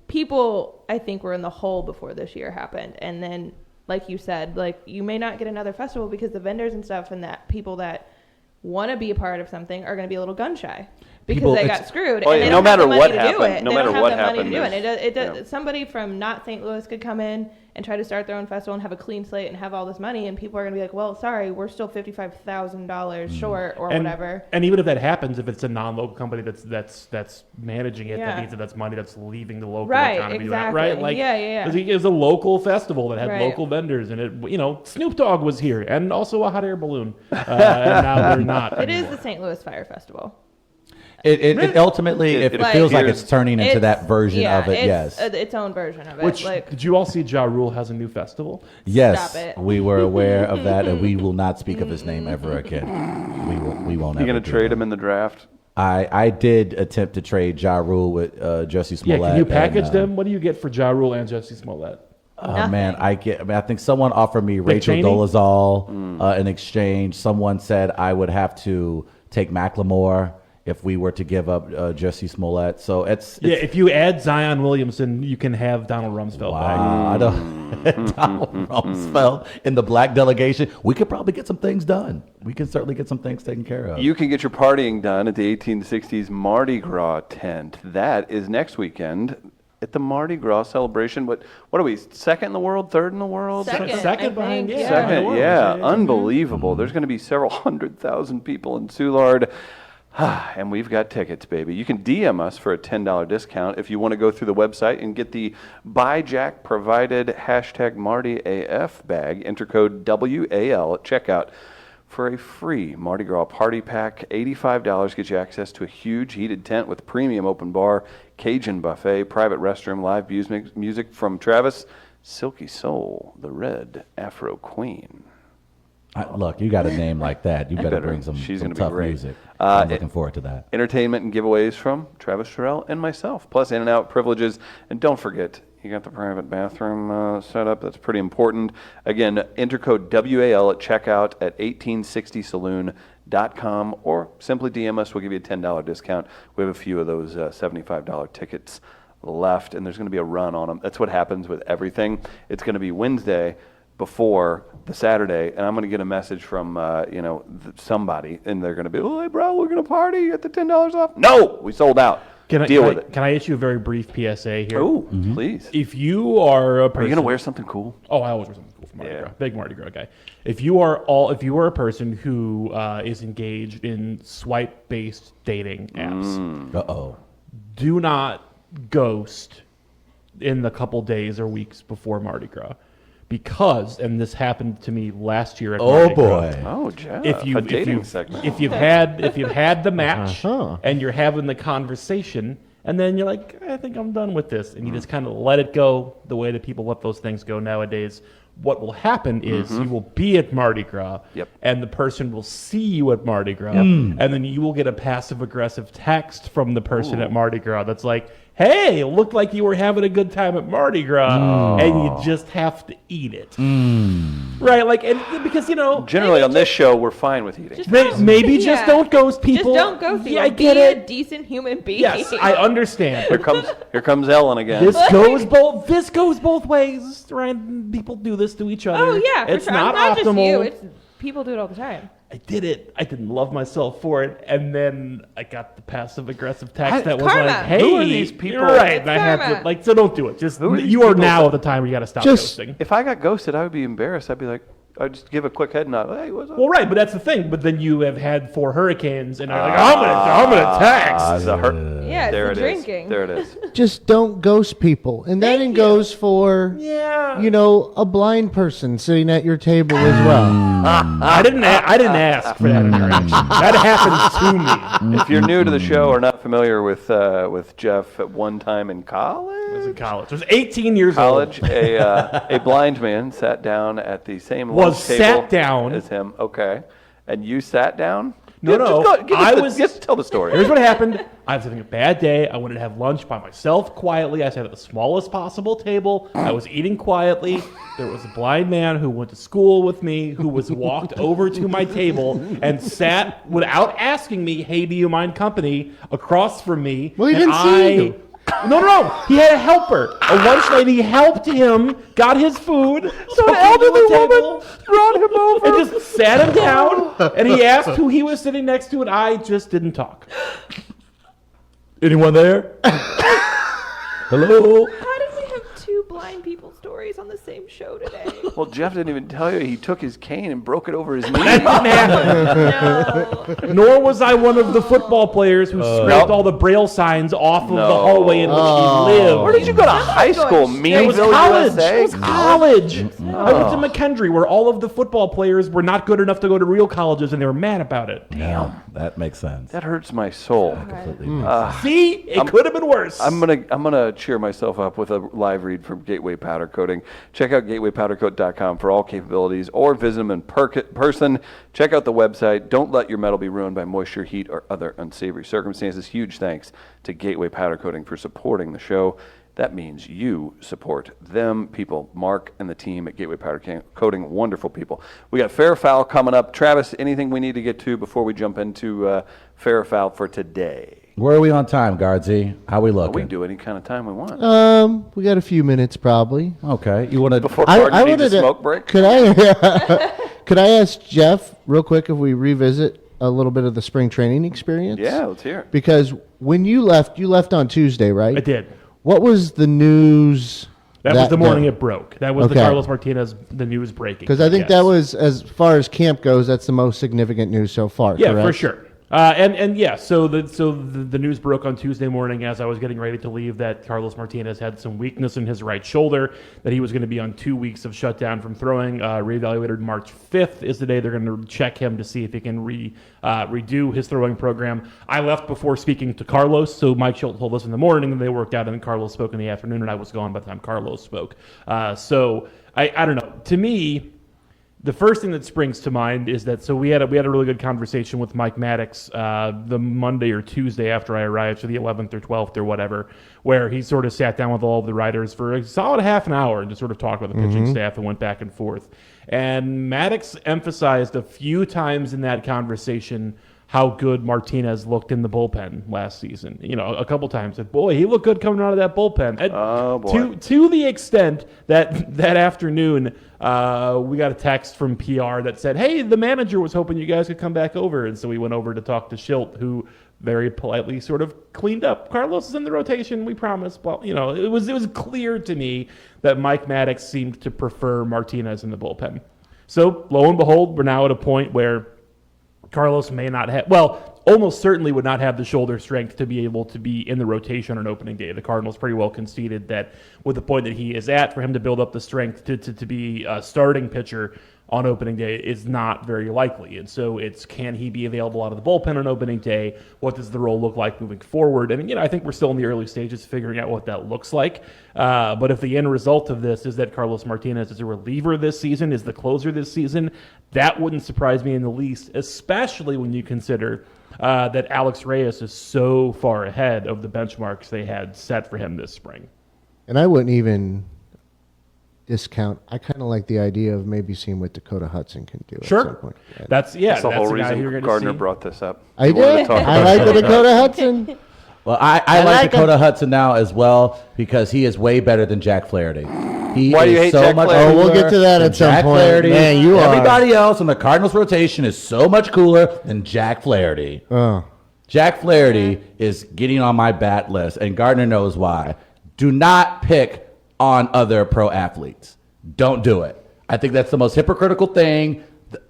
people, I think, were in the hole before this year happened. And then like you said, like you may not get another festival because the vendors and stuff and that people that want to be a part of something are going to be a little gun shy because People- they it's- got screwed. Oh, and yeah, they no don't have matter the money what to do happened- it. no They matter don't have what the money happened, to do it. there's- yeah. Somebody from not St. Louis could come in and try to start their own festival and have a clean slate and have all this money, and people are going to be like, well, sorry, we're still $55,000 short or and, whatever. And even if that happens, if it's a non-local company that's managing it, Yeah. that means that that's money that's leaving the local Right, economy, exactly. right? Like, Yeah. It was a local festival that had Right. local vendors, and Snoop Dogg was here, and also a hot air balloon, and now they're not. It is the St. Louis Fire Festival. It ultimately, It- it, it it feels like appears- it's turning into It's- that version yeah, of it. it's, Yes, its own version of it. Which like, did you all see? Ja Rule has a new festival. yes, Stop it. we were aware of that, and we will not speak of his name ever again. We won't. You ever gonna do trade that. him in the draft? I did attempt to trade Ja Rule with Jussie Yeah, Smollett. can you package and, them? What do you get for Ja Rule and Jussie Smollett? Oh man, I think someone offered me Rachel Cheney? Dolezal in exchange. Someone said I would have to take Macklemore if we were to give up Jussie Smollett. So it's Yeah, if you add Zion Williamson, you can have Donald Rumsfeld back. I don't Donald Rumsfeld in the black delegation. We could probably get some things done. We can certainly get some things taken care of. You can get your partying done at the 1860s Mardi Gras tent. That is next weekend at the Mardi Gras celebration. What are we, second in the world, third in the world? Second behind, think, yeah. Second, Yeah. yeah, Yeah. unbelievable. There's going to be several 100,000 people in Soulard. And we've got tickets, baby. You can DM us for a $10 discount if you want to go through the website and get the by Jack provided #MartyAF bag. Enter code WAL at checkout for a free Mardi Gras party pack. $85 gets you access to a huge heated tent with premium open bar, Cajun buffet, private restroom, live music from Travis, Silky Soul, the Red Afro Queen. Look, you got a name like that. You better better. bring some, She's some gonna be tough great. music. I'm looking forward to that. Entertainment and giveaways from Travis Terrell and myself, plus in and out privileges. And don't forget, you got the private bathroom set up. That's pretty important. Again, enter code WAL at checkout at 1860saloon.com or simply DM us. We'll give you a $10 discount. We have a few of those $75 tickets left, and there's going to be a run on them. That's what happens with everything. It's going to be Wednesday before the Saturday, and I'm going to get a message from somebody, and they're going to be, "Oh, hey, bro, we're going to party at the $10 off." No, we sold out. Deal with it. Can I issue a very brief PSA here? Oh, please. If you are a person, Are you going to wear something cool? Oh, I always wear something cool for Mardi Yeah. Gras. Big Mardi Gras guy. If you are a person who is engaged in swipe-based dating apps, Uh-oh. do not ghost in the couple days or weeks before Mardi Gras. Because, and this happened to me last year at Oh, Mardi Gras. boy. Oh, Jeff, If a dating segment. if you've had the match Uh-huh. and you're having the conversation, and then you're like, I think I'm done with this, and you just kind of let it go the way that people let those things go nowadays. What will happen is you will be at Mardi Gras, Yep. and the person will see you at Mardi Gras, and then you will get a passive aggressive text from the person at Mardi Gras that's like, "Hey, it looked like you were having a good time at Mardi Gras," and you just have to eat it, right? Like, and because Generally, on this show, we're fine with eating. maybe just don't ghost people. Just don't ghost people. Yeah, I get Be it. a decent human being. Yes, I understand. Here comes Ellen again. This goes both ways, right? People do this to each other. Oh yeah, for it's sure. not Not optimal. just you. It's people do it all the time. I did it. I didn't love myself for it, and then I got the passive aggressive text that was Karma. like, "Hey, Who are these people?" You're right, It's and I have karma. to like. So don't do it. Just Who are these you are people? now at the time where you got to stop Just- ghosting. If I got ghosted, I would be embarrassed. I'd be like, I'd just give a quick head nod. Hey, what's up? Well, right, but that's the thing. But then you have had 4 hurricanes, and are like, I'm gonna text. Yeah, it's there the it is. drinking. There it is. Just don't ghost people. And that Thank you. goes for, Yeah. a blind person sitting at your table as well. I didn't ask for that interaction. That happened to me. If you're new to the show or not familiar with Jeff, at one time in I was college, in college. I was 18 years college, old. a blind man sat down at the same Was lunch table sat down. as him. Okay, and you sat down. No, no. Just tell the story. Here's what happened. I was having a bad day. I wanted to have lunch by myself quietly. I sat at the smallest possible table. I was eating quietly. There was a blind man who went to school with me who was walked over to my table and sat without asking me, "Hey, do you mind company?" across from me. Well, he and didn't see you. No. He had a helper. A lunch lady helped him, got his food. So an elderly woman brought him over and just sat him down. And he asked who he was sitting next to, and I just didn't talk. Anyone there? Hello? How did we have two blind people stories on the same show today? Well, Jeff didn't even tell you he took his cane and broke it over his knee. That didn't happen. No. Nor was I one of the football players who scraped all the Braille signs off of the hallway in which he lived. Where did you go to high school? It was Meadville, college. USA? It was college. I went to McKendree, where all of the football players were not good enough to go to real colleges, and they were mad about it. Damn, that makes sense. That hurts my soul. Completely makes sense. See, it could have been worse. I'm gonna cheer myself up with a live read from Gateway Powder Coating. Check out gatewaypowdercoat.com for all capabilities, or visit them in person. Check out the website. Don't let your metal be ruined by moisture, heat, or other unsavory circumstances. Huge thanks to Gateway Powder Coating for supporting the show. That means you support them, people. Mark and the team at Gateway Powder Coating, wonderful people. We got Fair or Foul coming up. Travis, anything we need to get to before we jump into Fair or Foul for today? Where are we on time, Guardsy? How we We looking? can do any kind of time we want. We got a few minutes probably. Okay. You want to... Before Gardner needs a smoke break? Could I ask Jeff real quick if we revisit a little bit of the spring training experience? Yeah, let's hear it. Because when you left on Tuesday, right? I did. What was the news? That was the morning day? it broke. That was the Okay. Carlos Martinez, the news breaking. Because I think Yes. that was, as far as camp goes, that's the most significant news so far. Yeah, correct? for sure. And yeah, so the news broke on Tuesday morning as I was getting ready to leave that Carlos Martinez had some weakness in his right shoulder, that he was going to be on 2 weeks of shutdown from throwing. Reevaluated March 5th is the day they're going to check him to see if he can redo his throwing program. I left before speaking to Carlos, so Mike Schultz told us in the morning, and they worked out, and Carlos spoke in the afternoon, and I was gone by the time Carlos spoke. So I don't know. To me, the first thing that springs to mind is that we had a really good conversation with Mike Maddox the Monday or Tuesday after I arrived, so the 11th or 12th or whatever, where he sort of sat down with all of the writers for a solid half an hour and just sort of talked about the pitching staff and went back and forth. And Maddox emphasized a few times in that conversation how good Martinez looked in the bullpen last season. You know, a couple times said, boy, he looked good coming out of that bullpen. And Oh, boy. To the extent that afternoon, we got a text from PR that said, hey, the manager was hoping you guys could come back over. And so we went over to talk to Schilt, who very politely sort of cleaned up. Carlos is in the rotation, we promise. Well, you know, it was clear to me that Mike Maddox seemed to prefer Martinez in the bullpen. So lo and behold, we're now at a point where Carlos may not have, almost certainly would not have the shoulder strength to be able to be in the rotation on opening day. The Cardinals pretty well conceded that with the point that he is at, for him to build up the strength to be a starting pitcher on opening day is not very likely. And so it's, can he be available out of the bullpen on opening day? What does the role look like moving forward? And, you know, I think we're still in the early stages of figuring out what that looks like. But if the end result of this is that Carlos Martinez is a reliever this season, is the closer this season, that wouldn't surprise me in the least, especially when you consider that Alex Reyes is so far ahead of the benchmarks they had set for him this spring. And I wouldn't even discount. I kind of like the idea of maybe seeing what Dakota Hudson can do at some point. Yeah. That's That's the whole guy reason you're gonna Gardner see. brought this up. I He wanted to did. talk I about like the Dakota. Dakota Hudson. Well, I like Dakota Hudson now as well because he is way better than Jack Flaherty. He Why do you is hate so Jack much Flaherty? Oh, we'll get to that than at some Jack point. Flaherty. Man, you are. Everybody else on the Cardinals rotation is so much cooler than Jack Flaherty. Oh. Jack Flaherty is getting on my bat list, and Gardner knows why. Do not pick on other pro athletes. Don't do it. I think that's the most hypocritical thing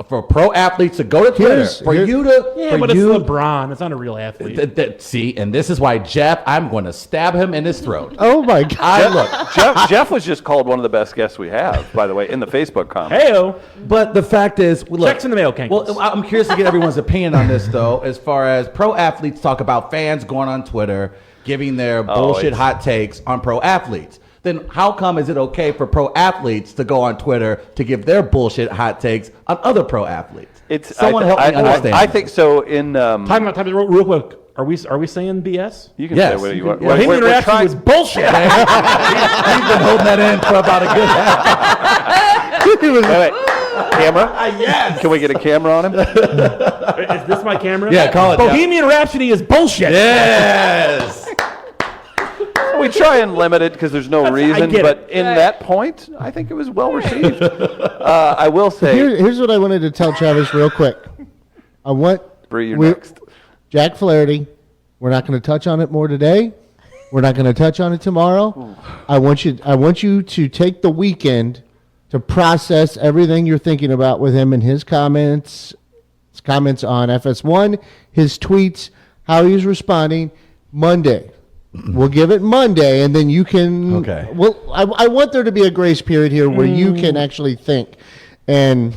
for pro athletes to go to Twitter. Here's- For here- you to, Yeah, for but you, it's LeBron. It's not a real athlete. see, and this is why I'm going to stab him in his throat. Oh my God. Look, Jeff was just called one of the best guests we have, by the way, in the Facebook comments. Heyo. but the fact is, look, Checks in the mail, Kankles. Well, I'm curious to get everyone's opinion on this, though, as far as pro athletes talk about fans going on Twitter, giving their bullshit it's- hot takes on pro athletes. Then how come is it okay for pro athletes to go on Twitter to give their bullshit hot takes on other pro athletes? Someone help me understand. I think so. In Time out, real quick. Are we saying BS? you can Yes. say whatever you want. Yeah. Bohemian We're Rhapsody trying- was bullshit. He's been holding that in for about a good half. Wait. Camera? Yes. Can we get a camera on him? Is this my camera? Yeah, call it, Bohemian Rhapsody is bullshit. Yes. we try and limit it because there's no reason. get it. But in Right. that point, I think it was well received. I will say, Here's what I wanted to tell Travis real quick. I want Bree, you're we're- next. Jack Flaherty. We're not going to touch on it more today. We're not going to touch on it tomorrow. I want you to take the weekend to process everything you're thinking about with him and his comments on FS1, his tweets, how he's responding. Monday. We'll give it Monday, and then you can. Okay. Well, I want there to be a grace period here where you can actually think and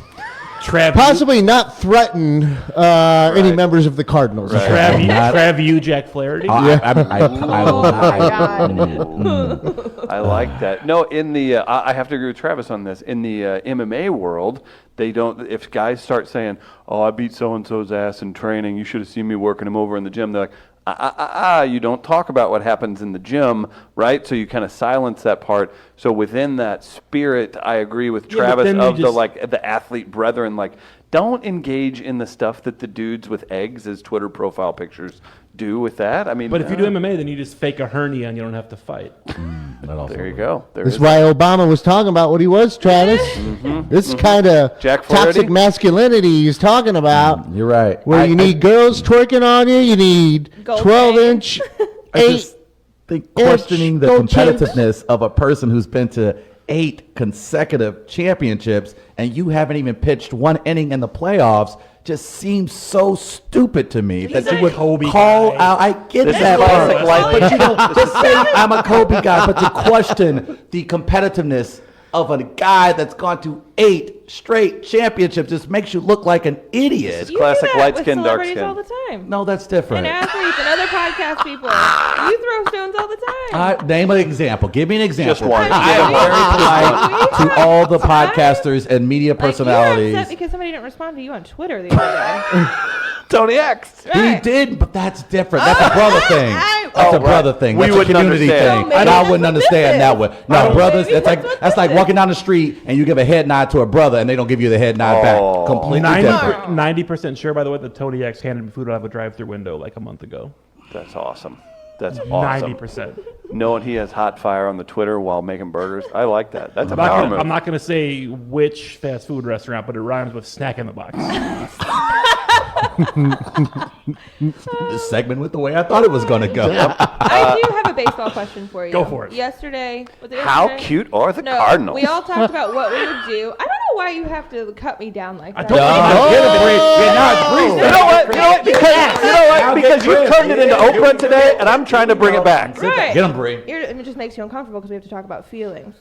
Trav, possibly not threaten any members of the Cardinals. Trav, you, Jack Flaherty. I will Oh not. my God. I like that. No, in the I have to agree with Travis on this. In the MMA world, they don't. If guys start saying, "Oh, I beat so and so's ass in training. You should have seen me working him over in the gym," they're like, you don't talk about what happens in the gym, right? So you kind of silence that part. So within that spirit, I agree with Yeah, but Travis then you of just- the athlete brethren, like, don't engage in the stuff that the dudes with eggs as Twitter profile pictures do with that. I mean, But if you do MMA, then you just fake a hernia and you don't have to fight. That also there you works. go. There That's is why Obama was talking about what he was, Travis. This kind of Jack Flaherty? toxic masculinity he's talking about, You're right. where you need girls twerking on you, you need Gold 12-inch, I 8. just think questioning the gold chains. competitiveness of a person who's been to 8 consecutive championships and you haven't even pitched one inning in the playoffs just seems so stupid to me that a you would Kobe call guy. out. I get This is that classic part, life. but you know, to say I'm a Kobe guy, but to question the competitiveness of a guy that's gone to 8 straight championships just makes you look like an idiot. You classic do that light with skin, dark celebrities skin. all the time. No, that's different. And athletes and other podcast people. You throw stones all the time. Name an example. Give me an example. Just one. I am very polite to all the I'm- podcasters and media Like, you're personalities. upset because somebody didn't respond to you on Twitter the other day. Tony X. He Right. did, but that's different. That's a brother thing. I- That's a Oh, right. brother thing. We That's a wouldn't community understand. thing. No, And maybe I that's wouldn't what this understand is. that way. No, Maybe brothers, that's what that's this like is. walking down the street and you give a head nod to a brother and they don't give you the head nod Oh. back. Completely different. 90% sure, by the way, that Tony X handed me food out of a drive-through window like a month ago. That's awesome. That's awesome. 90%. Knowing he has hot fire on the Twitter while making burgers, I like that. That's a I'm not power gonna- move. I'm not going to say which fast food restaurant, but it rhymes with snack in the box. This segment went the way I thought it was going to go. I do have a baseball question for you. Go for it. Yesterday, was it How yesterday? cute are the No, Cardinals? we all talked about what we would do. I don't know why you have to cut me down like that. don't- No, get him, Bree. Yeah, no, Bree's You know what? You know what? Because you turned it into Oprah today, and I'm trying to bring it back. Right. Get him, Bree. It just makes you uncomfortable because we have to talk about feelings.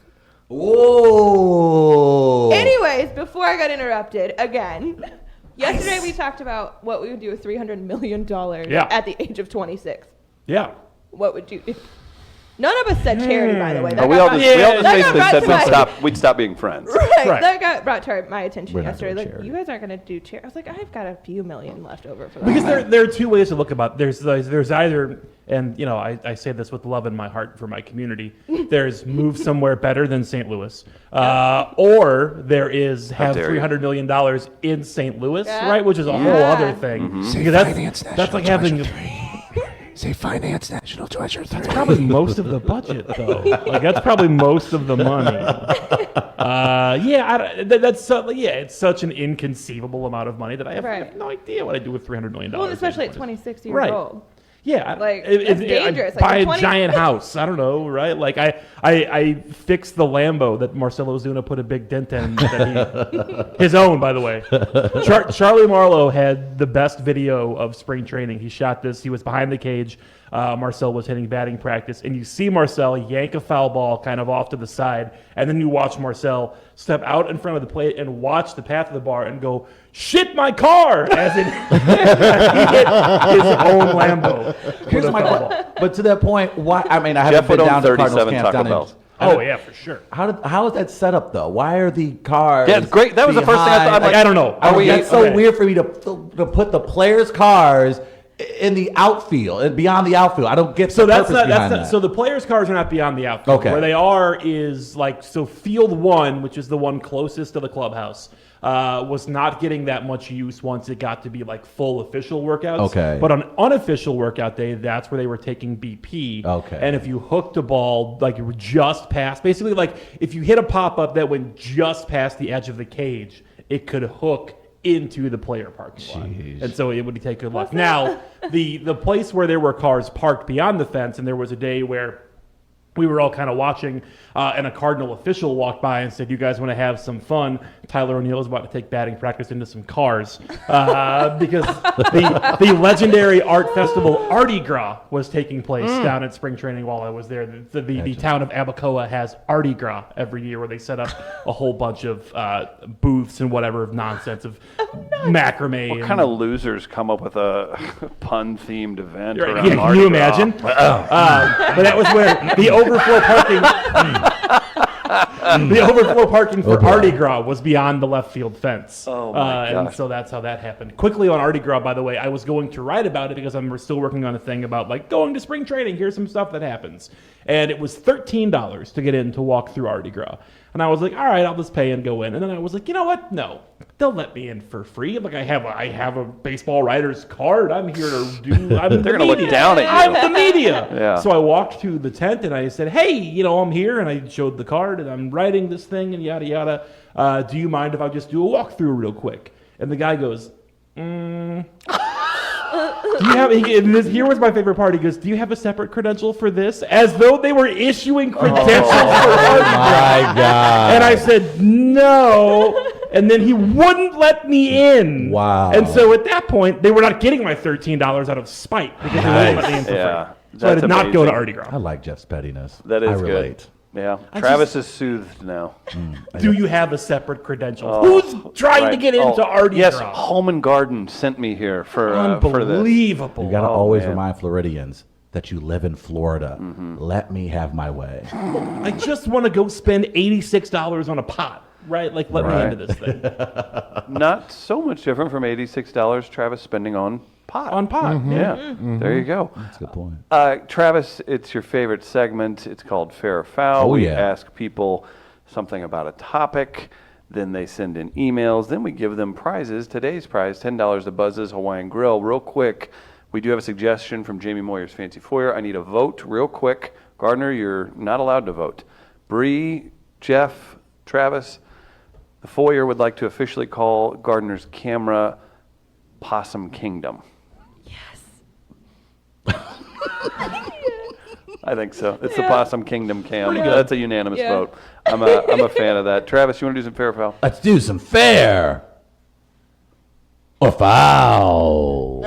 Whoa. Anyways, before I got interrupted again, yesterday we talked about what we would do with $300 million Yeah. at the age of 26. Yeah. What would you do? None of us said charity, by the way. That We got all brought- just, we all just that got basically brought said to my- we'd stop being friends. Right. Right. That got brought to my attention We're not yesterday. doing Like, charity. you guys aren't going to do charity. I was like, I've got a few million left over for that. Because there are two ways to look about it. There's either, and you know, I say this with love in my heart for my community. There's move somewhere better than St. Louis, or there is have dare you. $300 million in St. Louis, Yeah. right? Which is a whole Yeah. other thing. Mm-hmm. Because that's like having Say finance national treasure 3. probably most of the budget though. Like that's probably most of the money. It's such an inconceivable amount of money that I have, I have Right. no idea what I do with $300 million. well, especially at 26 years Right. old. Yeah, Like, that's dangerous. I buy Like, a 20 giant house. I don't know, right? Like I fixed the Lambo that Marcelo Zuna put a big dent in. His own, by the way. Charlie Marlowe had the best video of spring training. He shot this. He was behind the cage. Marcel was hitting batting practice, and you see Marcel yank a foul ball kind of off to the side, and then you watch Marcel step out in front of the plate and watch the path of the bar and go, "Shit, my car!" As in he hit his own Lambo. Here's my question. But to that point, why? I mean, I haven't Jeff been would own down to Cardinals 37 camp Taco down in. Bells. Oh yeah, for sure. How is that set up though? Why are the cars? Yeah, it's great. That was the first thing I thought. I'm Like, like, I don't know. Are we, that's so okay. weird for me to put the players' cars in the outfield and beyond the outfield. I don't get So the that's purpose not, behind that's not, that. so the players' cars are not beyond the outfield. Okay. Where they are is like, so field one, which is the one closest to the clubhouse. was not getting that much use once it got to be like full official workouts. Okay. But on unofficial workout day, that's where they were taking BP. Okay. And if you hooked a ball like you were just past, basically like if you hit a pop-up that went just past the edge of the cage, it could hook into the player parking lot. And so it would take good luck. Now, the place where there were cars parked beyond the fence, and there was a day where we were all kind of watching, and a Cardinal official walked by and said, "You guys want to have some fun?" Tyler O'Neill is about to take batting practice into some cars because the legendary art festival Mardi Gras was taking place down at spring training while I was there. The town of Abacoa has Mardi Gras every year where they set up a whole bunch of booths and whatever of nonsense of macrame. What kind of losers come up with a pun-themed event Right, around yeah, Mardi can you Gras? imagine? But that was where the overflow parking. The overflow parking for Mardi Gras was beyond the left field fence. Oh, my And gosh. so that's how that happened. Quickly on Mardi Gras, by the way, I was going to write about it because I'm still working on a thing about like going to spring training. Here's some stuff that happens. And it was $13 to get in to walk through Mardi Gras. And I was like, all right, I'll just pay and go in. And then I was like, you know what? No, they'll let me in for free. Like I have a baseball writer's card. I'm here to do. They're gonna look down at you. I'm the media. Yeah. So I walked to the tent and I said, hey, I'm here, and I showed the card and I'm writing this thing and yada yada. Do you mind if I just do a walkthrough real quick? And the guy goes, do you have? Here was my favorite part. He goes, "Do you have a separate credential for this?" As though they were issuing credentials for Mardi Gras. My God. And I said, "No." And then he wouldn't let me in. Wow. And so at that point, they were not getting my $13 out of spite because they wouldn't let me in for Yeah, free. So I that's did not go to amazing. Mardi Gras. I like Jeff's pettiness. That is I good. relate. Yeah, Travis is soothed now. Do you have a separate credential? Who's trying to Right. get into Mardi Yes, Gras? Home and Garden sent me here for this. Unbelievable. You got to Oh, always man. remind Floridians that you live in Florida. Mm-hmm. Let me have my way. I just want to go spend $86 on a pot, right? Like, let Right. me into this thing. Not so much different from $86 Travis spending on pot. On pot. Yeah, there you go. That's a good point. Travis, it's your favorite segment. It's called Fair or Foul. Oh, We yeah. ask people something about a topic. Then they send in emails. Then we give them prizes. Today's prize, $10 to Buzz's Hawaiian Grill. Real quick, we do have a suggestion from Jamie Moyer's Fancy Foyer. I need a vote real quick. Gardner, you're not allowed to vote. Bree, Jeff, Travis, the Foyer would like to officially call Gardner's camera Possum Kingdom. I think so. It's the Possum Kingdom cam. That's a unanimous Yeah. vote. I'm a fan of that. Travis, you want to do some fair or foul? Let's do some fair or foul.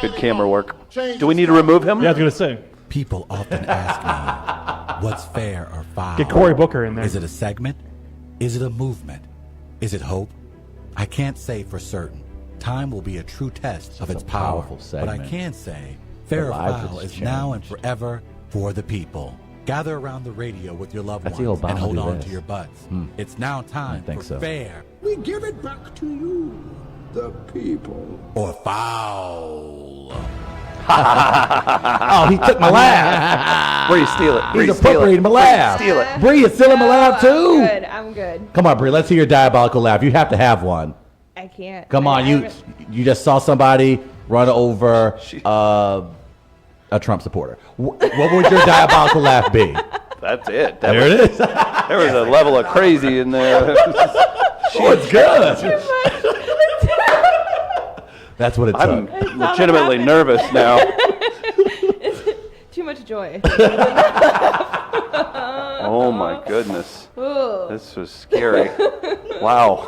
Good camera work. Do we need to remove him? Yeah, I was going to say. People often ask me, what's fair or foul? Get Cory Booker in there. Is it a segment? Is it a movement? Is it hope? I can't say for certain. Time will be a true test of its a power. powerful But I segment. can say, fair or lives foul has is now and changed. forever for the people. Gather around the radio with your loved I see ones Obama and hold do on this. to your butts. It's now time think for so. fair We give it back to you, the people. or foul. Oh, he took my laugh. Bree, steal it. Bree, He's steal appropriating my it. laugh. Steal it. Bree is stealing my laugh too. I'm good. Come on, Bree. Let's hear your diabolical laugh. You have to have one. I can't. Come on, I you haven't- you just saw somebody run over a Trump supporter. What would your diabolical laugh be? That's it. There it is. There was a level of crazy in there. Oh, it's good. That's what it I'm took. legitimately nervous now. Too much joy. Oh my goodness. Ooh. This was scary. Wow.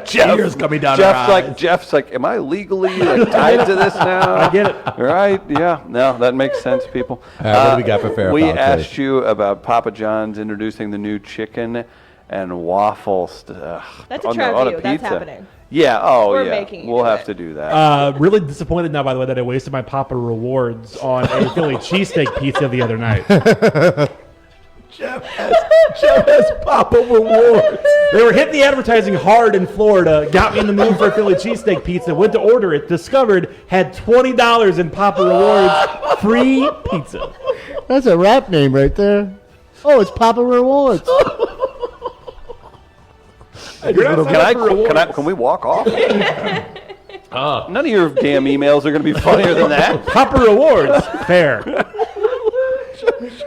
Tears coming down her Jeff's like, am I legally like, tied to this now? I get it. Right? Yeah. No, that makes sense, people. All right, what do we got for fair or We foul today? asked you about Papa John's introducing the new chicken and waffle stuff. That's a trout view. That's happening. Yeah. Oh, We're yeah. making you We'll do have it. to do that. Really disappointed now, by the way, that I wasted my Papa Rewards on a Philly cheesesteak pizza the other night. Jeff has Papa Rewards. They were hitting the advertising hard in Florida, got me in the mood for a Philly cheesesteak pizza, went to order it, discovered had $20 in Papa Rewards free pizza. That's a rap name right there. Oh, it's Papa Rewards. Can we walk off? None of your damn emails are going to be funnier than that. Proper rewards. Fair. Do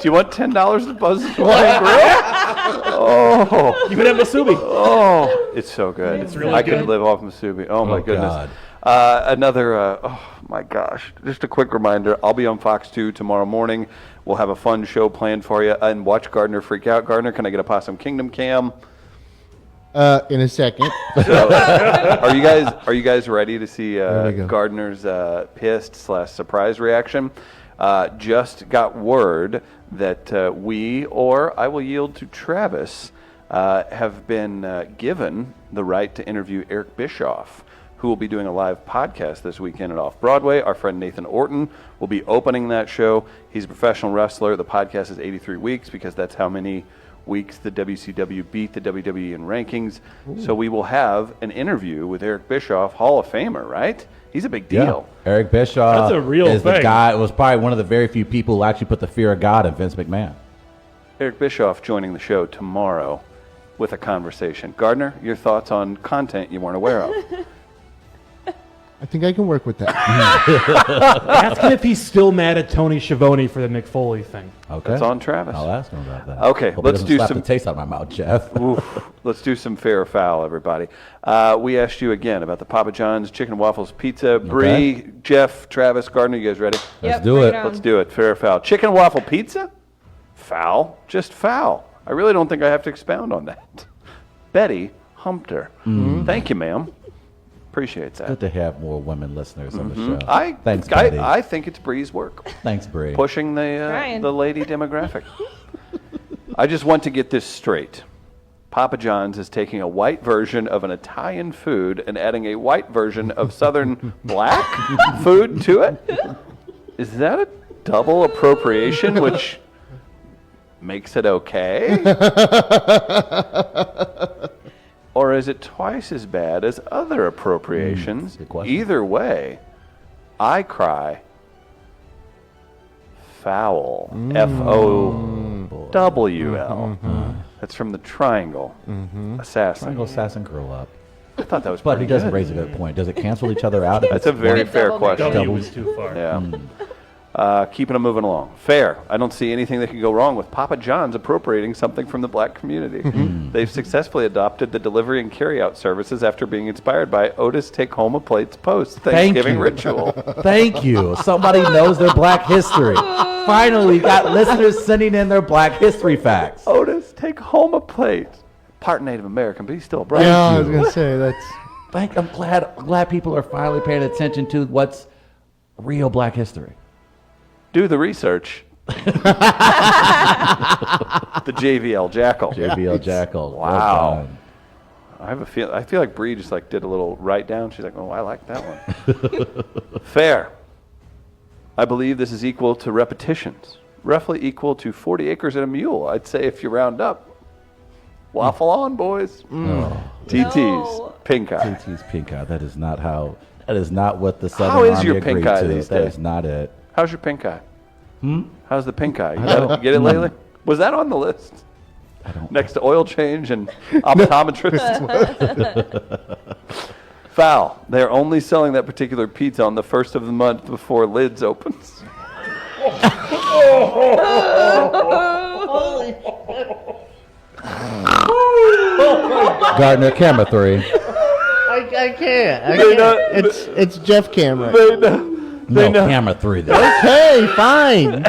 you want $10 to Buzz Hawaiian Grill? Oh, You can have Masubi. oh, it's so good. It's really I good. could live off Masubi. Oh my goodness. God. Oh my gosh. Just a quick reminder. I'll be on Fox 2 tomorrow morning. We'll have a fun show planned for you. And watch Gardner freak out. Gardner, can I get a Possum Kingdom cam? In a second. Are you guys ready to see we go. Gardner's pissed/surprise reaction? Just got word that we, or I will yield to Travis, have been given the right to interview Eric Bischoff, who will be doing a live podcast this weekend at Off Broadway. Our friend Nathan Orton will be opening that show. He's a professional wrestler. The podcast is 83 weeks because that's how many weeks the WCW beat the WWE in rankings. So we will have an interview with Eric Bischoff, Hall of Famer, right? He's a big deal. Eric Bischoff That's a real is the thing. guy. Was probably one of the very few people who actually put the fear of God in Vince McMahon. Eric Bischoff joining the show tomorrow with a conversation. Gardner, your thoughts on content you weren't aware of? I think I can work with that. Ask him if he's still mad at Tony Schiavone for the Mick Foley thing. Okay, That's on Travis. I'll ask him about that. Okay, Hope let's it doesn't do slap some- the taste out of my mouth, Jeff. Oof. Let's do some fair or foul, everybody. We asked you again about the Papa John's Chicken and Waffles Pizza. Bree, Jeff, Travis, Gardner, you guys ready? Let's Yep, do bring it. on. Let's do it. Fair or foul? Chicken and waffle pizza? Foul. Just foul. I really don't think I have to expound on that. Betty Humpter. Thank you, ma'am. Appreciate that. Good to have more women listeners on the show. Thanks, Thanks, Betty. I think it's Bree's work. Thanks, Bree. Pushing Trying. the lady demographic. I just want to get this straight. Papa John's is taking a white version of an Italian food and adding a white version of Southern black food to it? Is that a double appropriation, which makes it okay? Or is it twice as bad as other appropriations? good question. Either way, I cry foul. F-O-W-L. That's from the Triangle Assassin. Triangle Assassin grow up. I thought that was But pretty he doesn't good. raise a good point. Does it cancel each other out? if That's a it's very one- fair Double question. W was too far. Yeah. Keeping them moving along. Fair. I don't see anything that could go wrong with Papa John's appropriating something from the black community. They've successfully adopted the delivery and carry-out services after being inspired by Otis Take Home a Plate's post Thanksgiving you. ritual. Thank you. Somebody knows their black history. Finally, we got listeners sending in their black history facts. Otis Take Home a Plate. Part Native American, but he's still a brother. Yeah, I was gonna say that's. I'm glad people are finally paying attention to what's real black history. Do the research. The JVL Jackal. JBL Jackal. Wow. Well done. I feel like Bree just like did a little write down. She's like, oh, I like that one. Fair. I believe this is equal to repetitions, roughly equal to 40 acres and a mule. I'd say if you round up. Waffle on, boys. TT's No. pink eye. TT's pink eye. That is not how. That is not what the Southern How is Army your agreed pink eye to. these That days? is not it. How's your pink eye? How's the pink eye? You get it lately? Was that on the list? I don't. Next to oil change and optometrist. Foul. They're only selling that particular pizza on the first of the month before Lids opens. Gardner, camera 3. I can't. know- It's Jeff Cameron. No, camera 3. Then. Okay, fine.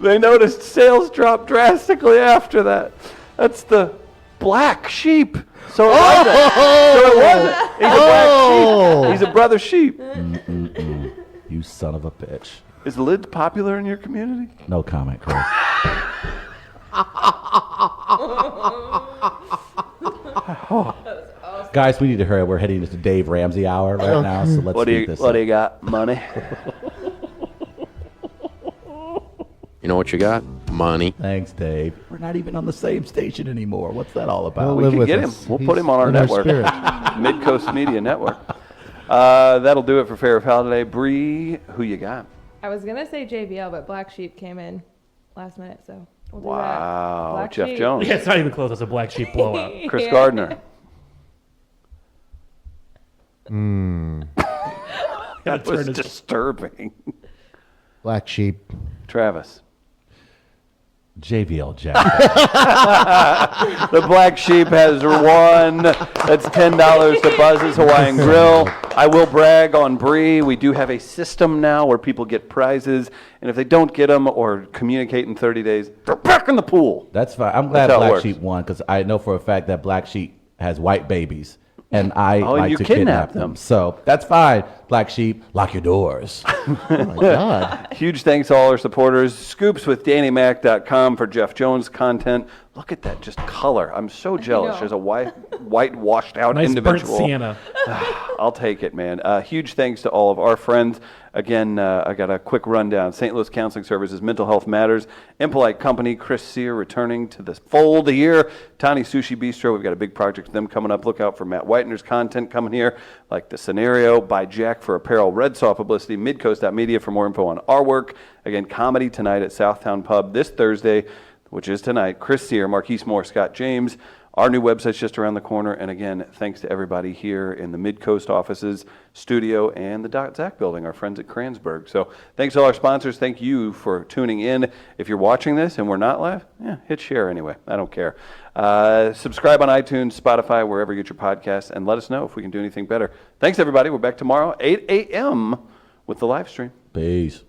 They noticed sales dropped drastically after that. That's the black sheep. So it wasn't. So it wasn't. He's a black sheep. He's a brother sheep. You son of a bitch. Is Lids popular in your community? No comment, Chris. Guys, we need to hurry. We're heading into Dave Ramsey hour right now, so let's What do speed you this What up. do you got? Money. You know what you got? Money. Thanks, Dave. We're not even on the same station anymore. What's that all He'll about? We live can with get him. us. We'll He's put him on our in network. spirit. Mid-Coast Media Network. That'll do it for Fair or Foul today. Bree, who you got? I was gonna say JVL, but Black Sheep came in last minute, so We'll do that. Wow. Black Jeff sheep. Jones. Yeah, it's not even close. It's a black sheep blowout. Chris Yeah. Gardner. That That was disturbing. Black sheep. Travis. JVL Jack. The Black Sheep has won. That's $10 to Buzz's Hawaiian Grill. I will brag on Bree. We do have a system now where people get prizes, and if they don't get them or communicate in 30 days, they're back in the pool. That's fine. I'm glad That's how it Black works. Sheep won because I know for a fact that Black Sheep has white babies, and I Oh, and like you to kidnap kidnap them. them. So that's fine. Black Sheep, lock your doors. Oh my God. Huge thanks to all our supporters. Scoops with DannyMac.com for Jeff Jones content. Look at that, just color. I'm so jealous. know. There's a white washed out Nice burnt individual. sienna. I'll take it, man. Huge thanks to all of our friends. Again, I got a quick rundown. St. Louis Counseling Services, Mental Health Matters, Impolite Company, Chris Sear returning to the fold here. Tani Sushi Bistro, we've got a big project with them coming up. Look out for Matt Whitener's content coming here, like The Scenario by Jack for apparel, Red Saw publicity, Midcoast.media for more info on our work. Again, comedy tonight at Southtown Pub this Thursday, which is tonight. Chris Sear, Marquise Moore, Scott James. Our new website's just around the corner. And again, thanks to everybody here in the Midcoast offices, studio, and the Dot Zach building, our friends at Kranzberg. So thanks to all our sponsors. Thank you for tuning in. If you're watching this and we're not live, hit share anyway. I don't care. Subscribe on iTunes, Spotify, wherever you get your podcasts, and let us know if we can do anything better. Thanks, everybody. We're back tomorrow, 8 a.m. with the live stream. Peace.